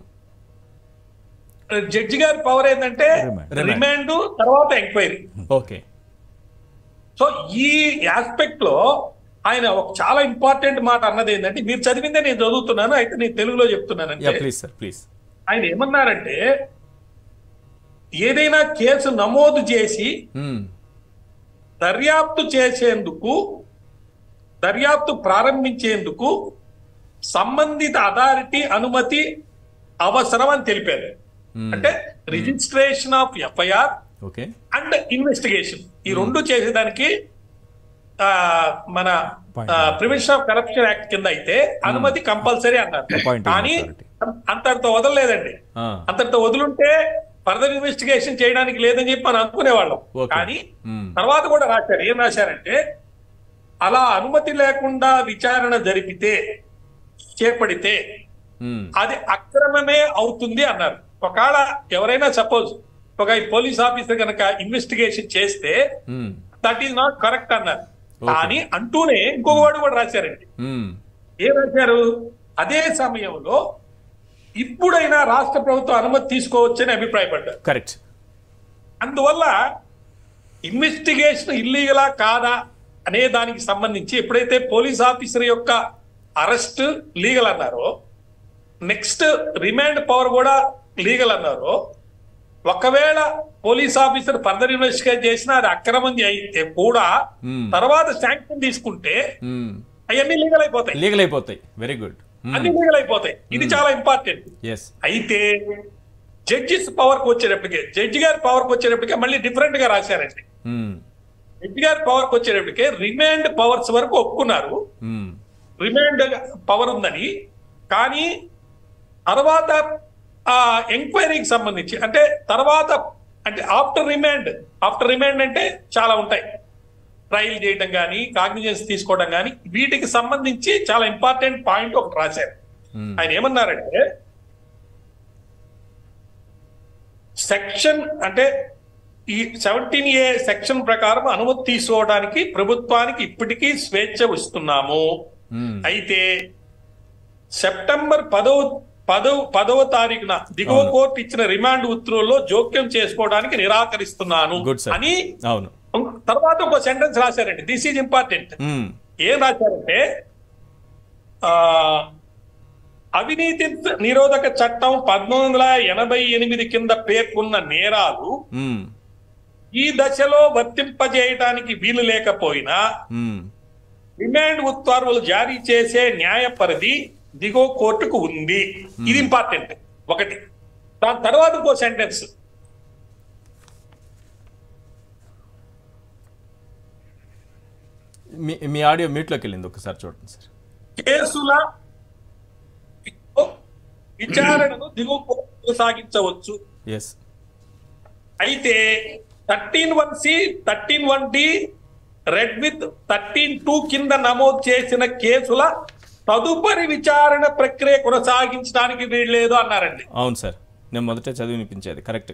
జడ్జి గారి పవర్ ఏంటంటే రిమాండ్, తర్వాత ఎంక్వైరీ. ఓకే. సో ఈ ఆస్పెక్ట్ లో ఆయన ఒక చాలా ఇంపార్టెంట్ మాట అన్నది ఏంటంటే, మీరు చదివిందే నేను చదువుతున్నాను, అయితే నేను తెలుగులో చెప్తున్నానంటే, ఆయన ఏమన్నారంటే ఏదైనా కేసు నమోదు చేసి దర్యాప్తు చేసేందుకు, దర్యాప్తు ప్రారంభించేందుకు సంబంధిత అథారిటీ అనుమతి అవసరం అని తెలిపారు. అంటే registration of FIR and investigation, ఈ 2 చేసేదానికి మన ప్రివెన్షన్ ఆఫ్ కరప్షన్ యాక్ట్ కింద అయితే అనుమతి కంపల్సరీ అన్నారు. కానీ అంతటితో వదలలేదండి. అంతటితో వదులుంటే ఫర్దర్ ఇన్వెస్టిగేషన్ చేయడానికి లేదని చెప్పి మనం అనుకునేవాళ్ళం. కానీ తర్వాత కూడా రాశారు, ఏం రాశారంటే అలా అనుమతి లేకుండా విచారణ జరిపితే, చేపడితే అది అక్రమమే అవుతుంది అన్నారు. ఒకవేళ ఎవరైనా సపోజ్ ఒక పోలీస్ ఆఫీసర్ కనుక ఇన్వెస్టిగేషన్ చేస్తే దట్ ఈస్ నాట్ కరెక్ట్ అన్నారు. కానీ అంటూనే ఇంకొక వాడు కూడా రాశారండి. ఏం రాశారు? అదే సమయంలో ఇప్పుడైనా రాష్ట్ర ప్రభుత్వం అనుమతి తీసుకోవచ్చని అభిప్రాయపడ్డారు. కరెక్ట్. అందువల్ల ఇన్వెస్టిగేషన్ ఇల్లీగలా కాదా అనే దానికి సంబంధించి ఎప్పుడైతే పోలీస్ ఆఫీసర్ యొక్క అరెస్ట్ లీగల్ అన్నారో, నెక్స్ట్ రిమాండ్ పవర్ కూడా లీగల్ అన్నారో, ఒకవేళ పోలీస్ ఆఫీసర్ ఫర్దర్ ఇన్వెస్టిగేట్ చేసినా అది అక్రమం అయితే కూడా తర్వాత శాంక్షన్ తీసుకుంటే అవన్నీ లీగల్ అయిపోతాయి. Very good. అన్ని లీగల్ అయిపోతాయి. ఇది చాలా ఇంపార్టెంట్. అయితే జడ్జిస్ పవర్ కు వచ్చేటప్పటికే, జడ్జి గారి పవర్ కు వచ్చేటప్పటికే మళ్ళీ డిఫరెంట్ గా రాశారండి. జడ్జి గారి పవర్ కు వచ్చేటప్పటికే రిమాండ్ పవర్స్ వరకు ఒప్పుకున్నారు, రిమాండ్ పవర్ ఉందని. కానీ తర్వాత ఎంక్వైరీకి సంబంధించి అంటే తర్వాత అంటే ఆఫ్టర్ రిమాండ్ అంటే చాలా ఉంటాయి. ట్రయల్ చేయడం కానీ, కాగ్నిజెన్స్ తీసుకోవడం కానీ, వీటికి సంబంధించి చాలా ఇంపార్టెంట్ పాయింట్ ఒకటి రాశారు. ఆయన ఏమన్నారంటే సెక్షన్ అంటే ఈ 17A సెక్షన్ ప్రకారం అనుమతి తీసుకోవడానికి ప్రభుత్వానికి ఇప్పటికీ స్వేచ్ఛ ఇస్తున్నాము. అయితే సెప్టెంబర్ 10వ తారీఖున దిగువ కోర్టు ఇచ్చిన రిమాండ్ ఉత్తర్వుల్లో జోక్యం చేసుకోవడానికి నిరాకరిస్తున్నాను అని తర్వాత ఒక సెంటెన్స్ రాశారండి. This is important. ఏం రాశారంటే అవినీతి నిరోధక చట్టం 1988 కింద పేర్కొన్న నేరాలు ఈ దశలో వర్తింపజేయడానికి వీలు లేకపోయినా రిమాండ్ ఉత్తర్వులు జారీ చేసే న్యాయ పరిధి దిగువ కోర్టుకు ఉంది. ఇది ఇంపార్టెంట్ ఒకటి. దాని తర్వాత ఇంకో సెంటెన్స్, మీ ఆడియో మ్యూట్ లోకి వెళ్ళింది, ఒకసారి చూడండి సార్. కేసుల విచారణను దిగువ కోర్టు కొనసాగించవచ్చు. అయితే 13(1)C 13(1)D రెడ్ విత్ 13(2) కింద నమోదు చేసిన కేసుల తదుపరి విచారణ ప్రక్రియ కొనసాగించడానికి వీల్లేదు అన్నారండి. అవును సార్, నేను మొదట చదివి వినిపించేది కరెక్ట్.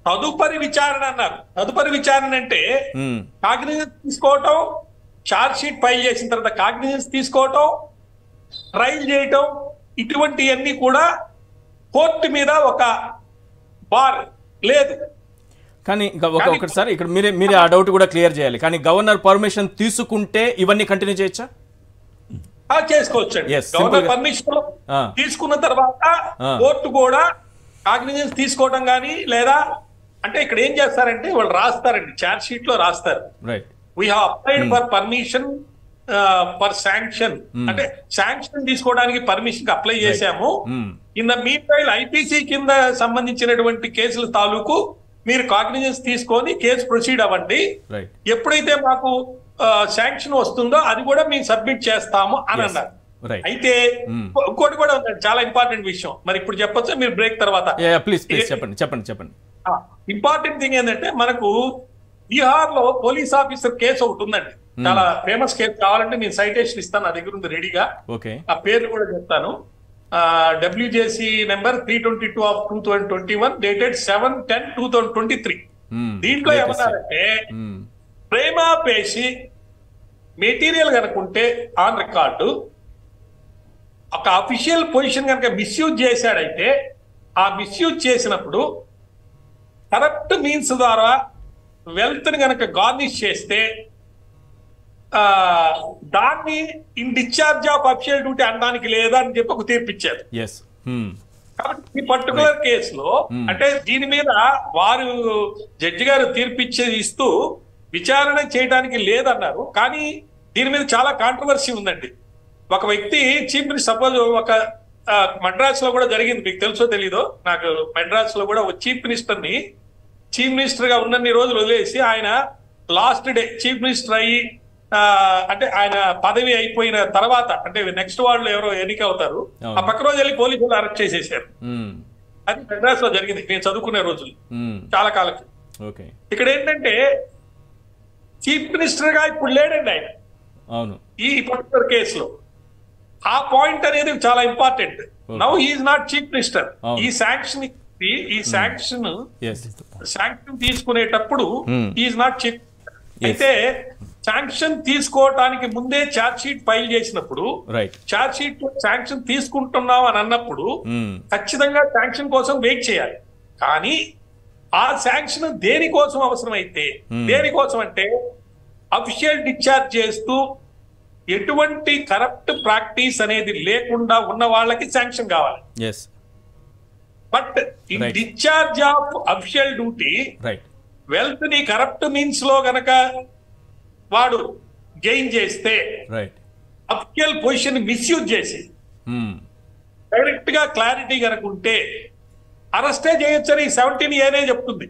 తదుపరి విచారణ అన్నారు. తదుపరి విచారణ అంటే కాగ్నిజెన్స్ తీసుకోవటం, ఛార్జ్ షీట్ ఫైల్ చేసిన తర్వాత కాగ్నిజెన్స్ తీసుకోవటం, ట్రయల్ చేయటం, ఇటువంటివన్నీ కూడా కోర్టు మీద ఒక బార్ లేదు. కానీ ఒకటి సార్ ఇక్కడ మీరే ఆ డౌట్ కూడా క్లియర్ చేయాలి. కానీ గవర్నర్ పర్మిషన్ తీసుకుంటే ఇవన్నీ కంటిన్యూ చేయొచ్చా? చేసుకోవచ్చు. గవర్నర్ పర్మిషన్ తీసుకున్న తర్వాత కోర్టు కూడా కాగ్నిజెన్స్ తీసుకోవడం కానీ లేదా అంటే ఇక్కడ ఏం చేస్తారంటే వాళ్ళు రాస్తారండి, ఛార్జ్ షీట్ లో రాస్తారు, we have applied for permission for sanction, అంటే శాంక్షన్ తీసుకోవడానికి పర్మిషన్ అప్లై చేశాము. In the mean while IPC కింద సంబంధించినటువంటి కేసుల తాలూకు మీరు కాగ్నిజెన్స్ తీసుకొని కేసు ప్రొసీడ్ అవ్వండి, ఎప్పుడైతే మాకు శాంక్షన్ వస్తుందో అది కూడా మేము సబ్మిట్ చేస్తాము అని అన్నారు. అయితే ఇంకోటి కూడా ఉందండి, చాలా ఇంపార్టెంట్ విషయం, మరి ఇప్పుడు చెప్పొచ్చా మీరు బ్రేక్ తర్వాత? చెప్పండి. ఇంపార్టెంట్ థింగ్ ఏంటంటే మనకు బీహార్ లో పోలీస్ ఆఫీసర్ కేసు ఒకటి ఉందండి, చాలా ఫేమస్ కేసు. కావాలంటే నేను సైటేషన్ ఇస్తాను, నా దగ్గర ఉంది రెడీగా, ఆ పేర్లు కూడా చెప్తాను. WJC number 322 of 2021 dated 7/10/2023. దీంట్లో ఏమన్నారంటే ప్రేమా పేసి మెటీరియల్ కనుకుంటే ఆన్ రికార్డు ఒక అఫీషియల్ పొజిషన్ కనుక మిస్యూజ్ చేశాడైతే ఆ మిస్యూజ్ చేసినప్పుడు కరప్ట్ మీన్స్ ద్వారా వెల్త్ ని కనుక గార్నిష్ చేస్తే దాన్ని in discharge of official duty అనడానికి లేదా అని చెప్పి ఒక తీర్పు ఇచ్చారు. కాబట్టి ఈ పర్టికులర్ కేసులో అంటే దీని మీద వారు జడ్జి గారు ఇస్తూ విచారణ చేయడానికి లేదన్నారు. కానీ దీని మీద చాలా కాంట్రవర్సీ ఉందండి. ఒక వ్యక్తి చీఫ్ మినిస్టర్, సపోజ్ ఒక మద్రాస్ లో కూడా జరిగింది, మీకు తెలుసో తెలీదో నాకు, మద్రాస్ లో కూడా ఒక చీఫ్ మినిస్టర్ గా ఉన్నన్ని రోజులు వదిలేసి ఆయన లాస్ట్ డే చీఫ్ మినిస్టర్ అయ్యి అంటే ఆయన పదవి అయిపోయిన తర్వాత అంటే నెక్స్ట్ వాళ్ళు ఎవరో ఎన్నిక అవుతారు, ఆ పక్క రోజు వెళ్ళి పోలీసులు అరెస్ట్ చేసేసారు. అది మద్రాస్ లో జరిగింది, నేను చదువుకునే రోజులు చాలా కాలం. ఇక్కడ ఏంటంటే చీఫ్ మినిస్టర్ గా ఇప్పుడు లేడండి ఆయన ఈ పర్టికులర్ కేసులో. ఆ పాయింట్ అనేది చాలా important. Now he's not chief minister. ఈ శాంక్షన్ తీసుకునేటప్పుడు హీఈస్ నాట్ చీఫ్. అయితే శాంక్షన్ తీసుకోవటానికి ముందే ఛార్జ్ షీట్ ఫైల్ చేసినప్పుడు ఛార్జ్ షీట్ శాంక్షన్ తీసుకుంటున్నాం అని అన్నప్పుడు ఖచ్చితంగా శాంక్షన్ కోసం వెయిట్ చేయాలి. కానీ ఆ శాంక్షన్ దేనికోసం అవసరమైతే, దేనికోసం అంటే అఫీషియల్ డిశ్చార్జ్ చేస్తూ ఎటువంటి కరప్ట్ ప్రాక్టీస్ అనేది లేకుండా ఉన్న వాళ్ళకి శాంక్షన్ కావాలి. But in discharge of official duty wealth ని కరప్ట్ మీన్స్ లో గనక వాడు గెయిన్ చేస్తే అఫీషియల్ పొజిషన్ మిస్యూజ్ చేసి డైరెక్ట్ గా క్లారిటీ కనుక ఉంటే అరెస్టే చేయొచ్చని 17A చెప్తుంది.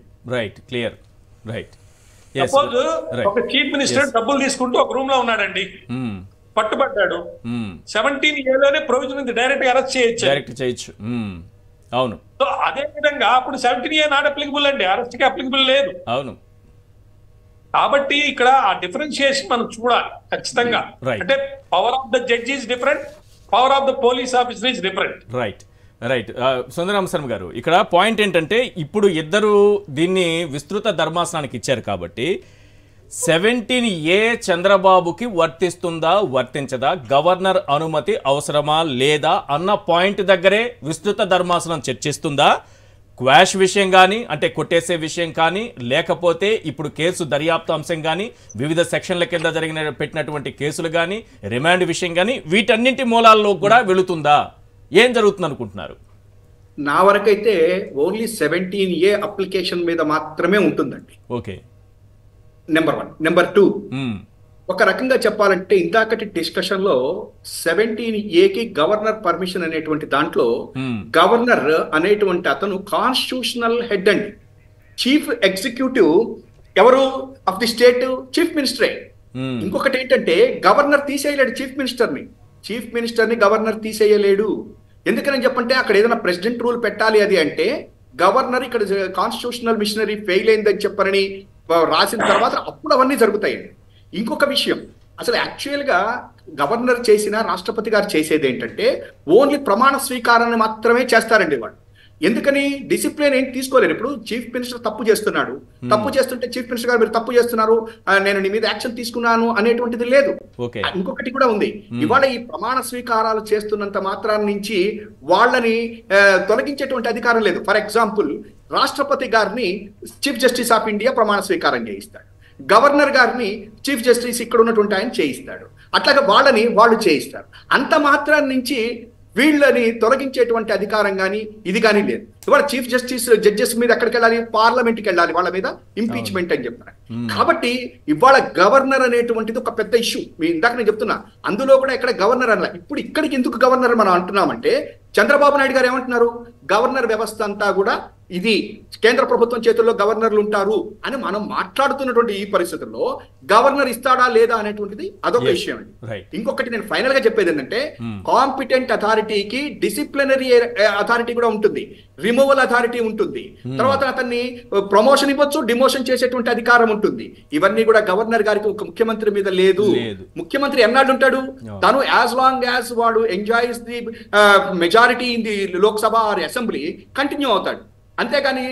సపోజ్ ఒక చీఫ్ మినిస్టర్ డబ్బులు తీసుకుంటూ ఒక రూమ్ లో ఉన్నాడండి, పట్టుబడ్డాడు, 17A ప్రొవిజన్ ఉంది, డైరెక్ట్ గా అరెస్ట్ చేయొచ్చు. అవును. సో అదే విధంగా అప్పుడు 17A నాట్ అప్లికబుల్ అండి, అరెస్ట్ కి అప్లికబుల్ లేదు. అవును. కాబట్టి ఇక్కడ ఆ డిఫరెన్షియేషన్ మనం చూడాలి ఖచ్చితంగా. అంటే power of the judge is different, power of the police officer is different. Right Sundararama Sharma గారు, ఇక్కడ పాయింట్ ఏంటంటే ఇప్పుడు ఇద్దరు దీన్ని విస్తృత ధర్మాసనానికి ఇచ్చారు కాబట్టి 17A చంద్రబాబుకి వర్తిస్తుందా వర్తించదా, గవర్నర్ అనుమతి అవసరమా లేదా అన్న పాయింట్ దగ్గరే విస్తృత ధర్మాసనం చర్చిస్తుందా? క్వాష్ విషయం కానీ అంటే కొట్టేసే విషయం కానీ లేకపోతే ఇప్పుడు కేసు దర్యాప్తు అంశం కానీ వివిధ సెక్షన్ల కింద పెట్టినటువంటి కేసులు కానీ రిమాండ్ విషయం కానీ వీటన్నింటి మూలాల్లో కూడా వెళుతుందా? ఏం జరుగుతుంది అనుకుంటున్నారు? నా వరకైతే ఓన్లీ 17A అప్లికేషన్ మీద మాత్రమే ఉంటుందండి. Okay, number 1. నెంబర్ 2, ఒక రకంగా చెప్పాలంటే ఇందాకటి డిస్కషన్ లో 17A గవర్నర్ పర్మిషన్ అనేటువంటి దాంట్లో గవర్నర్ అనేటువంటి అతను కాన్స్టిట్యూషనల్ హెడ్ అండి. చీఫ్ ఎగ్జిక్యూటివ్ ఎవరు ఆఫ్ ది స్టేట్? చీఫ్ మినిస్టరే. ఇంకొకటి ఏంటంటే గవర్నర్ తీసేయలేడు చీఫ్ మినిస్టర్ని గవర్నర్ తీసేయలేడు. ఎందుకని చెప్పంటే అక్కడ ఏదైనా ప్రెసిడెంట్ రూల్ పెట్టాలి అది అంటే గవర్నర్ ఇక్కడ కాన్స్టిట్యూషనల్ మిషనరీ ఫెయిల్ అయిందని చెప్పని రాసిన తర్వాత అప్పుడు అవన్నీ జరుగుతాయండి. ఇంకొక విషయం, అసలు యాక్చువల్గా గవర్నర్ చేసిన రాష్ట్రపతి గారు చేసేది ఏంటంటే ఓన్లీ ప్రమాణ స్వీకారాన్ని మాత్రమే చేస్తారండి వాళ్ళు. ఎందుకని డిసిప్లిన్ ఏం తీసుకోలేరు. ఇప్పుడు చీఫ్ మినిస్టర్ తప్పు చేస్తుంటే చీఫ్ మినిస్టర్ గారు మీరు తప్పు చేస్తున్నారు, నేను నీ మీద యాక్షన్ తీసుకున్నాను అనేటువంటిది లేదు. ఇంకొకటి కూడా ఉంది, ఇవాళ ఈ ప్రమాణ స్వీకారాలు చేస్తున్నంత మాత్రాన్ని నుంచి వాళ్ళని తొలగించేటువంటి అధికారం లేదు. ఫర్ ఎగ్జాంపుల్, రాష్ట్రపతి గారిని చీఫ్ జస్టిస్ ఆఫ్ ఇండియా ప్రమాణ స్వీకారం చేయిస్తాడు, గవర్నర్ గారిని చీఫ్ జస్టిస్ ఇక్కడ ఉన్నటువంటి ఆయన చేయిస్తాడు, అట్లాగా వాళ్ళు చేయిస్తారు. అంత మాత్రం నుంచి వీళ్ళని తొలగించేటువంటి అధికారం కానీ ఇది కానీ లేదు. ఇవాళ చీఫ్ జస్టిస్ జడ్జెస్ మీద ఎక్కడికి వెళ్ళాలి? పార్లమెంట్కి వెళ్ళాలి వాళ్ళ మీద ఇంపీచ్మెంట్ అని చెప్తారు. కాబట్టి ఇవాళ గవర్నర్ అనేటువంటిది ఒక పెద్ద ఇష్యూ. మీ ఇందాక నేను చెప్తున్నా, అందులో కూడా ఇక్కడ గవర్నర్ అనలా. ఇప్పుడు ఇక్కడికి ఎందుకు గవర్నర్ మనం అంటున్నామంటే, చంద్రబాబు నాయుడు గారు ఏమంటున్నారు, గవర్నర్ వ్యవస్థ అంతా కూడా ఇది కేంద్ర ప్రభుత్వం చేతుల్లో గవర్నర్లు ఉంటారు అని మనం మాట్లాడుతున్నటువంటి ఈ పరిస్థితుల్లో గవర్నర్ ఇస్తాడా లేదా అనేటువంటిది అదొక విషయం అండి. ఇంకొకటి నేను ఫైనల్ గా చెప్పేది ఏంటంటే, కాంపిటెంట్ అథారిటీకి డిసిప్లినరీ అథారిటీ కూడా ఉంటుంది, రిమూవల్ అథారిటీ ఉంటుంది, తర్వాత అతన్ని ప్రమోషన్ ఇవ్వచ్చు, డిమోషన్ చేసేటువంటి అధికారం ఉంటుంది. ఇవన్నీ కూడా గవర్నర్ గారికి ఒక ముఖ్యమంత్రి మీద లేదు. ముఖ్యమంత్రి ఎన్నాడు ఉంటాడు? తను యాజ్ లాంగ్ యాజ్ వాడు enjoys the majority in the Lok Sabha are assembly continue అవుతాడు. అంతేగాని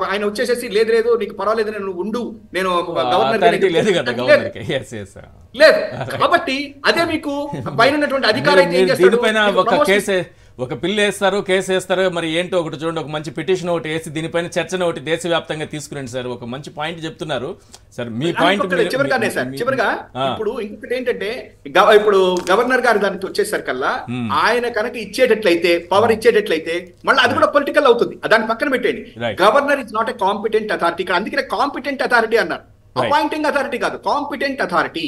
ఆయన వచ్చేసేసి లేదు లేదు నీకు పర్వాలేదు నేను ఉండు, నేను గవర్నర్ లేదు. కాబట్టి అదే మీకు పైన ఉన్నటువంటి అధికారం ఒక బిల్లు వేస్తారు, కేసు వేస్తారు, మరి ఏంటో ఒకటి చూడండి, ఒక మంచి పిటిషన్ ఒకటి వేసి దీనిపైన చర్చను ఒకటి దేశవ్యాప్తంగా తీసుకురండి సార్. ఒక మంచి పాయింట్ చెప్తున్నారు సార్. మీ పాయింట్ చివరిగా ఇప్పుడు ఇంకొకటి ఏంటంటే, ఇప్పుడు గవర్నర్ గారు దానికి వచ్చేసరికల్లా ఆయన కనుక ఇచ్చేటట్లయితే, పవర్ ఇచ్చేటట్లయితే మళ్ళీ అది కూడా పొలిటికల్ అవుతుంది. దాన్ని పక్కన పెట్టండి. Governor is not a competent authority. అందుకనే కాంపిటెంట్ అథారిటీ అన్నారు. అపాయింటింగ్ అథారిటీ కాదు, కాంపిటెంట్ అథారిటీ.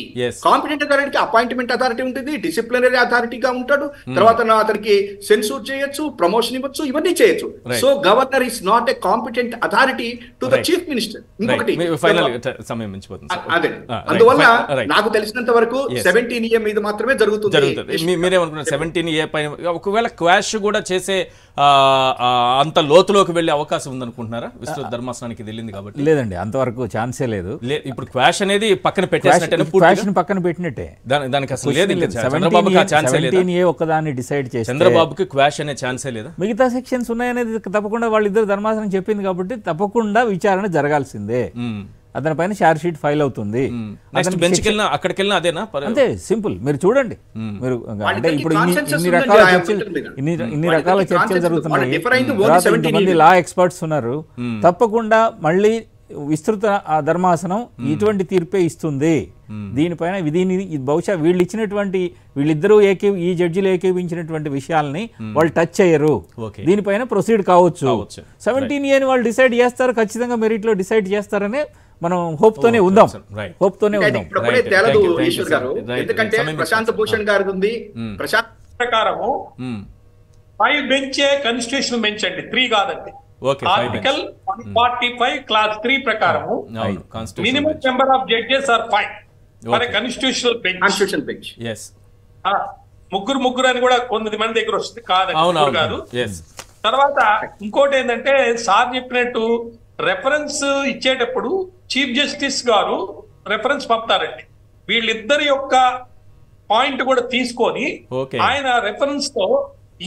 కాంపిటెంట్ అథారిటీకి అపాయింట్మెంట్ అథారిటీ ఉంటుంది, డిసిప్లినరీ అథారిటీగా ఉంటాడు, తర్వాత అతనికి సెన్సూర్ చేయొచ్చు, ప్రమోషన్ ఇవ్వచ్చు, ఇవన్నీ చేయొచ్చు. So governor is not a competent authority to the chief minister. ఇంకొకటి అదే, అందువల్ల నాకు తెలిసినంత వరకు 17A మీద మాత్రమే జరుగుతుంది. మీరేమనుకున్నారు 17A పైన ఒకవేళ క్వాష్ కూడా చేసే అంత లోతులోకి వెళ్ళే అవకాశం ఉందనుకుంటున్నారా? విస్తృత ధర్మాసనానికి వెళ్ళింది కాబట్టి. లేదండి, అంతవరకు ఛాన్సే లేదు. ఇప్పుడు క్వాష్ అనేది పక్కన పెట్టేసినట్టే, పక్కన పెట్టినట్టే, దానికి అసలు లేదు. చంద్రబాబుకి ఛాన్సే లేదు. ఒక్కదాన్ని డిసైడ్ చేసి చంద్రబాబుకి క్వాష్ అనే ఛాన్సే లేదా? మిగతా సెక్షన్స్ ఉన్నాయనేది తప్పకుండా వాళ్ళిద్దరు ధర్మాసనం చెప్పింది కాబట్టి తప్పకుండా విచారణ జరగాల్సిందే. అతని పైన ఛార్జ్ షీట్ ఫైల్ అవుతుంది. అంతే, సింపుల్. మీరు చూడండి, మీరు అంటే ఇప్పుడు ఇన్ని రకాల చర్చలు జరుగుతున్నాయి, ఇంతమంది లా ఎక్స్పర్ట్స్ ఉన్నారు. తప్పకుండా మళ్ళీ విస్తృత ధర్మాసనం ఇటువంటి తీర్పే ఇస్తుంది. దీనిపైన బహుశా వీళ్ళిద్దరూ ఈ జడ్జిలు ఏకీవించినటువంటి విషయాల్ని వాళ్ళు టచ్ చేయరు. దీనిపైన ప్రొసీడ్ కావచ్చు. 17A వాళ్ళు డిసైడ్ చేస్తారు, ఖచ్చితంగా మెరిట్ లో డిసైడ్ చేస్తారనే మనం హోప్ తోనే ఉందాం. తెలదు ఈశ్వర్ గారు, ఎందుకంటే ప్రశాంత్ భూషణ్ గారి ఉంది. ప్రశాంత్ ప్రకారము 5 బెంచే కాన్స్టిట్యూషనల్ బెంచ్ అండి, 3 కాదండి. ఆర్టికల్ 145 క్లాస్ 3 ప్రకారము minimum number of judges are 5 for a constitutional bench. ముగ్గురు అని కూడా కొంతమంది దగ్గర వస్తుంది, కాదు. తర్వాత ఇంకోటి ఏంటంటే, సార్ చెప్పినట్టు రెఫరెన్స్ ఇచ్చేటప్పుడు చీఫ్ జస్టిస్ గారు రెఫరెన్స్ పంపుతారండి. వీళ్ళిద్దరి యొక్క పాయింట్ కూడా తీసుకొని ఆయన రెఫరెన్స్ తో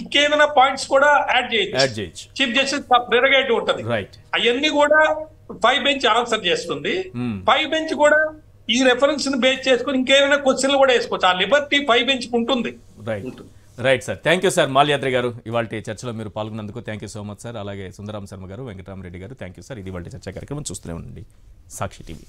ఇంకేదైనా పాయింట్స్ కూడా యాడ్ చేయొచ్చు. చీఫ్ జస్టిస్ ప్రెరగేటివ్ ఉంటది. అవన్నీ కూడా 5 బెంచ్ ఆన్సర్ చేస్తుంది. 5 బెంచ్ కూడా ఈ రెఫరెన్స్ ని బేస్ చేసుకుని ఇంకేదైనా క్వశ్చన్లు కూడా వేసుకోవచ్చు. ఆ లిబర్టీ 5 బెంచ్ ఉంటుంది. Right sir, thank you sir. Malyadri గారు, ఇవాళ చర్చలో మీరు పాల్గొన్నందుకు thank you so much sir. అలాగే సుందరాం శర్మ గారు, వెంకటరామరెడ్డి గారు, థ్యాంక్ యూ సార్. ఇది ఇవాళ చర్చా కార్యక్రమం. చూస్తూనే ఉండండి సాక్షి టీవీ.